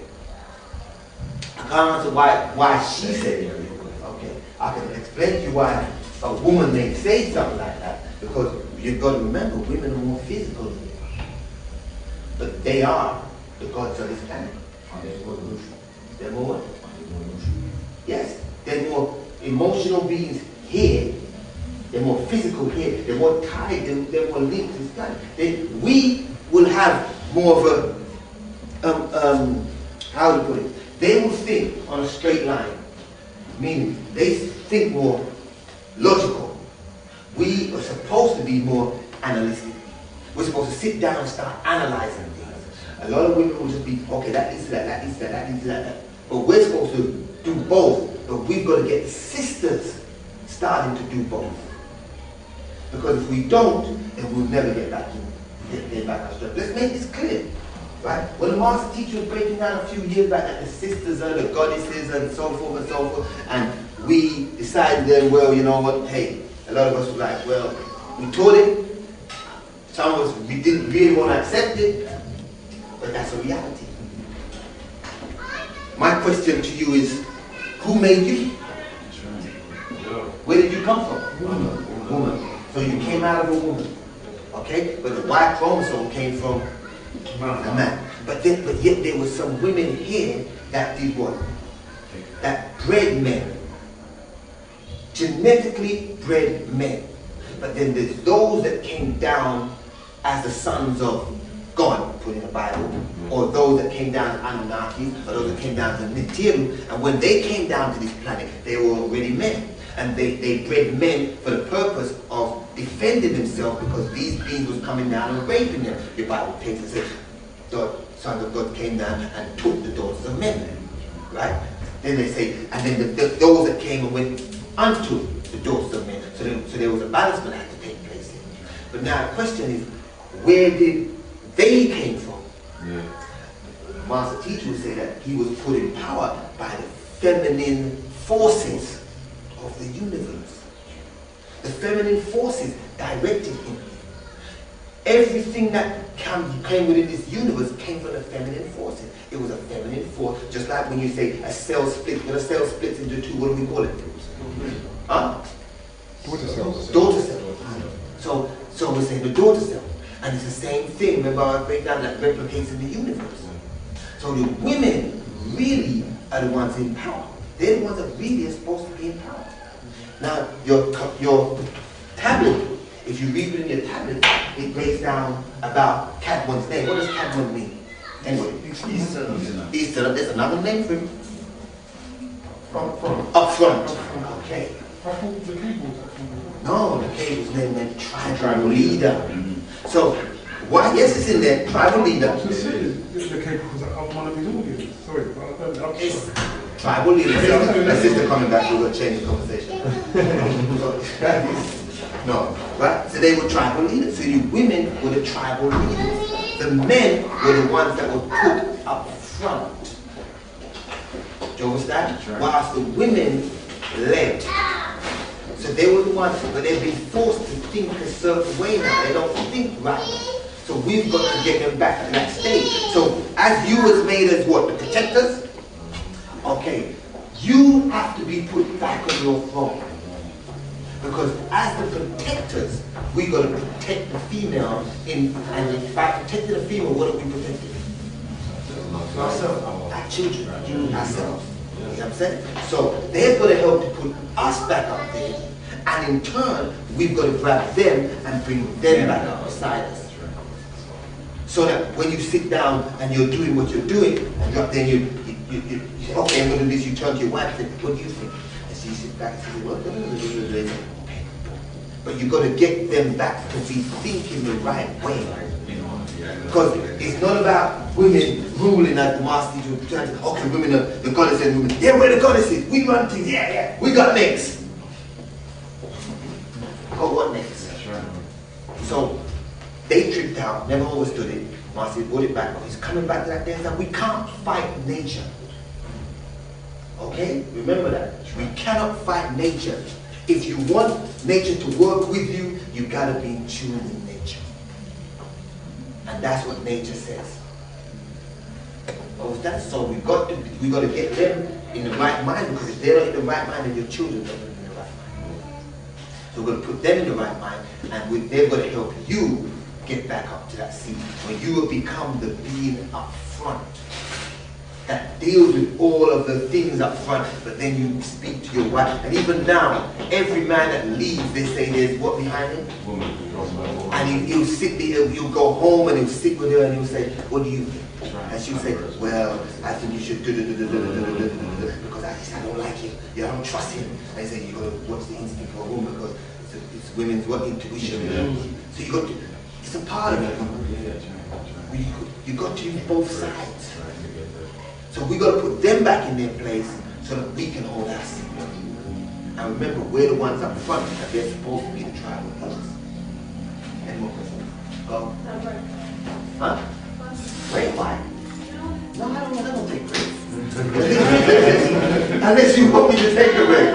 S4: I can't answer why she said it. Okay, I can explain to you why a woman may say something like that, because you've got to remember, women are more physical than men. But they are the gods of this planet.
S9: Are they more emotional?
S4: They're more what?
S9: Are they more emotional?
S4: Yes, they're more emotional beings here. They're more physical here. They're more tied. They're more linked to this planet. We will have more of a, how to put it? They will think on a straight line, meaning they think more logical. We are supposed to be more analytic. We're supposed to sit down and start analyzing things. A lot of women will just be, okay, that leads to that, that leads to that, that leads to that. But we're supposed to do both, but we've got to get the sisters starting to do both. Because if we don't, then we'll never get back our strength. Let's make this clear, right? When the master teacher was breaking down a few years back that the sisters are the goddesses and so forth, and we decided then, well, you know what, hey, a lot of us were like, well, we taught it, some of us, we didn't really want to accept it, but that's a reality. My question to you is, who made you? Where did you come from? Woman. So you came out of a woman. Okay? But the Y chromosome came from a man. But yet there were some women here that did what? That bred men. Genetically bred men. But then there's those that came down as the sons of God, put in the Bible, or those that came down to Anunnaki, or those that came down to Nibiru, and when they came down to this planet, they were already men. And they bred men for the purpose of defending themselves, because these beings was coming down and raping them. The Bible takes and says, the sons of God came down and took the daughters of men. Right? Then they say, and then those that came and went unto the daughters of men. So there was a balance that had to take place here. But now the question is, where did they came from? Yeah. The master teacher would say that he was put in power by the feminine forces of the universe. The feminine forces directed him. Everything that came within this universe came from the feminine forces. It was a feminine force, just like when you say a cell split. When a cell splits into two, what do we call it? Huh?
S8: Daughter cells.
S4: Daughter cell. So we say the daughter cell. And it's the same thing, remember I break down that replicates in the universe. So the women really are the ones in power. They're the ones that really are supposed to be in power. Now, your tablet, if you read within your tablet, it breaks down about Cadmon's name. What does Cadmon mean? Anyway, Easter. That's another name for him. Up front. Okay.
S3: I thought the cables up front.
S4: No, the cable's name meant tribal leader. So, why? Yes, it's in there, tribal leader.
S3: So see, the cable was up one of his audience. Sorry, but I don't know.
S4: It's tribal leader. My sister coming back, we're going to change the conversation. No, right? So they were tribal leaders. So the women were the tribal leaders. The men were the ones that were put up front. Do you understand?
S5: Right.
S4: Whilst the women led. So they were the ones, but they've been forced to think a certain way now. They don't think right. So we've got to get them back to that stage. So as you was made as what? The protectors? Okay. You have to be put back on your throne. Because as the protectors, we got to protect the female and by protecting the female, what are we protecting? Ourselves, our children, ourselves. You know what I'm saying? So they've got to help to put us back up there, and in turn, we've got to grab them and bring them back up beside us. So that when you sit down and you're doing what you're doing, and then you say, okay, I'm going to do this, you turn to your wife and say, what do you think? And so you sit back and say, what? But you've got to get them back to be thinking the right way. Because it's not about women ruling as the master teacher. Okay, women are the goddesses and women. Yeah, we're the goddesses. We run things. Yeah. We got next. Got what next?
S5: That's right.
S4: So they tripped out, never understood it. Master brought it back. He's coming back to that day that we can't fight nature. Okay? Remember that. We cannot fight nature. If you want nature to work with you, you gotta be in tune with nature. And that's what nature says. So we got to get them in the right mind, because if they're not in the right mind, then your children are not in the right mind. So we're gonna put them in the right mind, and they're gonna help you get back up to that seat when you will become the being up front that deals with all of the things up front, but then you speak to your wife. And even now, every man that leaves, they say there's what behind him?
S5: Woman.
S4: And he'll sit there, he'll go home and he'll sit with her and he'll say, what do you think? And she'll say, well, I think you should do because I don't like him. Yeah, I don't trust him. And I say, you got to watch the instinct of a woman, because it's women's intuition. So you got to, it's a part of it. You got to use both sides. So we got to put them back in their place so that we can hold us. And remember, we're the ones up front, and they're supposed to be the tribal leaders. Any more questions? Go. Huh? Break? Why? No, I don't take breaks. Unless you want me to take a break.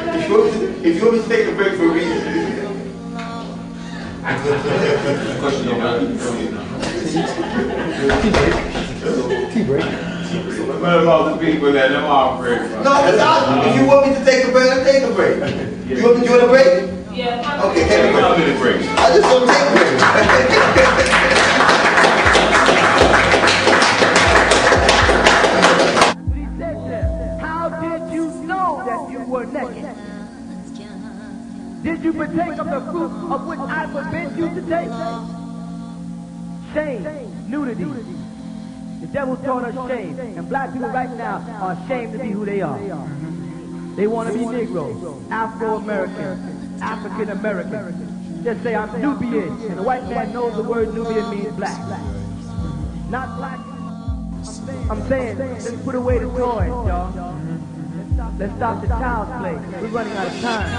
S4: If you want me to take a break for a reason.
S8: Tea break.
S5: What about the people that don't operate?
S4: No, if you want me to take a break, I'll take a break. You want a break?
S10: Yeah.
S4: Okay, take a break. I just want to take a break.
S1: He said, how did you know that you were naked? Did you partake of the fruit of which I forbid you to take? Shame, nudity. The devil taught us shame, and black people right now are ashamed to be who they are. They want to be Negroes, Afro-American, African-American. Just say, I'm Nubian, and the white man knows the word Nubian means black. Not black. I'm saying, let's put away the toys, y'all. Let's stop the child's play. We're running out of time.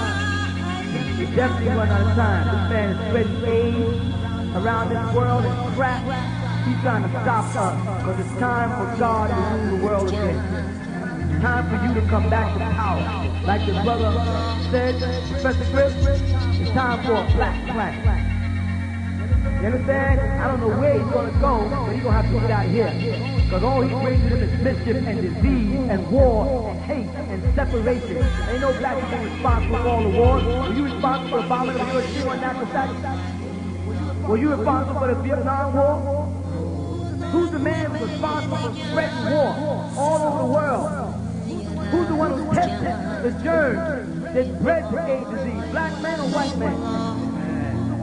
S1: We're definitely running out of time. This man is spreading AIDS around this world and crap. He's trying to stop us, because it's time for God to rule the world again. It's time for you to come back to power. Like the brother said, Professor Chris, it's time for a black flag. You understand? I don't know where he's going to go, but he's going to have to get out of here. Because all he brings in is mischief and disease and war and hate and separation. Ain't no black people responsible for all the wars. Were you responsible for the bombing of Hiroshima and Nagasaki? Were you responsible for the Vietnam War? Who's the man who's responsible for spreading war all over the world? Who's the one who tested the germs that bred the AIDS disease? Black man or white man?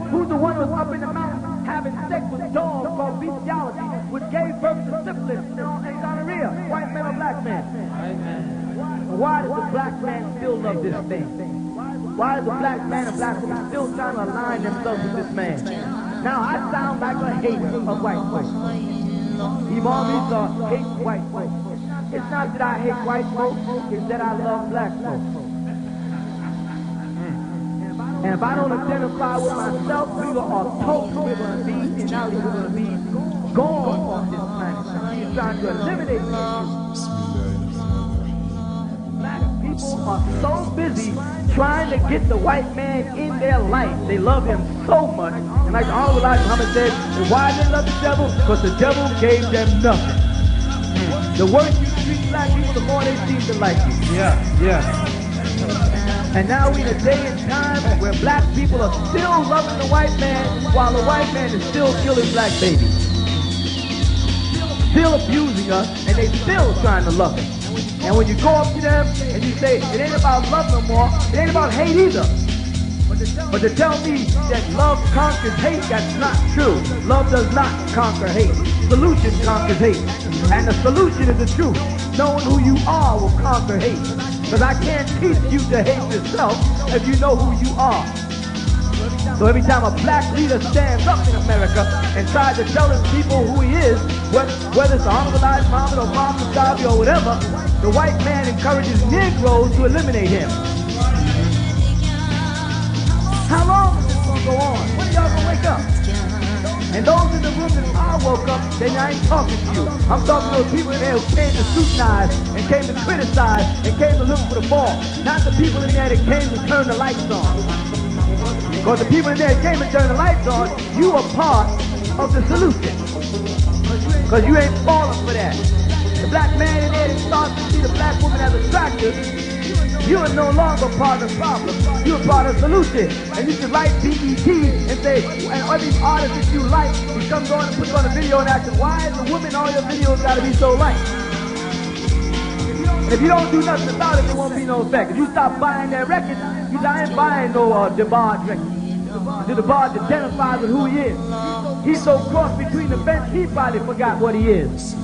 S1: Who's the one who's up in the mountains having sex with dogs called bestiality, which gave birth to syphilis and gonorrhea? White man or black man? White man. Why does the black man still love this thing? Why is the black man and black woman still trying to align themselves with this man? Now, I sound like a hater of white folks. Imam Isa hates white folks. It's not that I hate white folks, it's that I love black folks. And if I don't identify with myself, we are told we're going to be, and now we're going to be gone off this planet. He's trying to eliminate me. Black people are so busy trying to get the white man in their life. They love him so much. And like the Honorable Elijah Muhammad said, why they love the devil? Because the devil gave them nothing. The worse you treat black people, the more they seem to like you.
S8: Yeah.
S1: And now we're in a day and time where black people are still loving the white man while the white man is still killing black babies. Still abusing us, and they still trying to love him. And when you go up to them and you say, it ain't about love no more, it ain't about hate either. But to tell me that love conquers hate, that's not true. Love does not conquer hate. Solution conquers hate. And the solution is the truth. Knowing who you are will conquer hate. Because I can't teach you to hate yourself if you know who you are. So every time a black leader stands up in America and tries to tell his people who he is, whether it's the Honorable Elijah Muhammad or Montu Ptah or whatever, the white man encourages Negroes to eliminate him. How long is this going to go on? When are y'all going to wake up? And those in the room that I woke up, then I ain't talking to you. I'm talking to those people in there who came to scrutinize and came to criticize and came to look for the ball. Not the people in there that came to turn the lights on. Because the people in there that came to turn the lights on, you are part of the solution. Because you ain't falling for that. The black man in there that starts to see the black woman as attractive, you are no longer part of the problem. You are part of the solution. And you can write BET and say, and all these artists that you like, he comes on and puts on a video and asks, why is the woman all your videos got to be so light? And if you don't do nothing about it, there won't be no effect. If you stop buying that record, you ain't buying no DeBarge record. The DeBarge identifies with who he is. He's so crossed between the fence, he probably forgot what he is.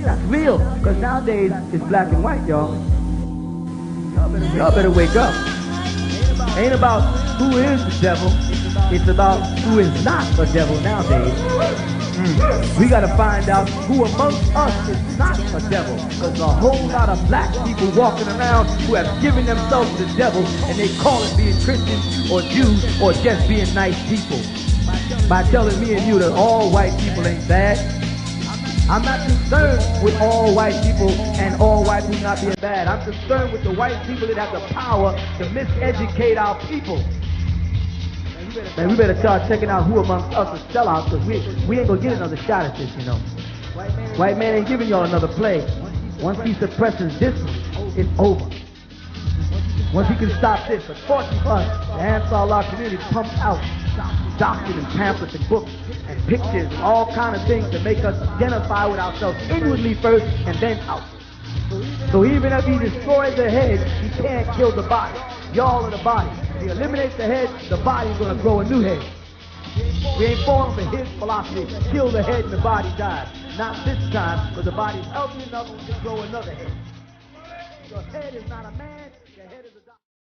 S1: That's real. Because nowadays, it's black and white, y'all. Y'all better wake up. Ain't about who is the devil. It's about who is not the devil nowadays. We got to find out who amongst us is not a devil. Because a whole lot of black people walking around who have given themselves to the devil and they call it being Christians or Jews or just being nice people. By telling me and you that all white people ain't bad. I'm not concerned with all white people and all white people not being bad. I'm concerned with the white people that have the power to miseducate our people. Man, we better start checking out who amongst us is sellouts, because we ain't gonna get another shot at this, you know. White man ain't giving y'all another play. Once he suppresses this, it's over. Once he can stop this, but fortunately for us, the Ansar Allah community pumps out documents and pamphlets and books and pictures and all kind of things to make us identify with ourselves inwardly first and then out. So even if he destroys the head, he can't kill the body. Y'all are the body. If he eliminates the head, the body's going to grow a new head. We ain't falling for his philosophy. Kill the head and the body dies. Not this time, because the body's healthy enough to grow another head. Your head is not a man, your head is a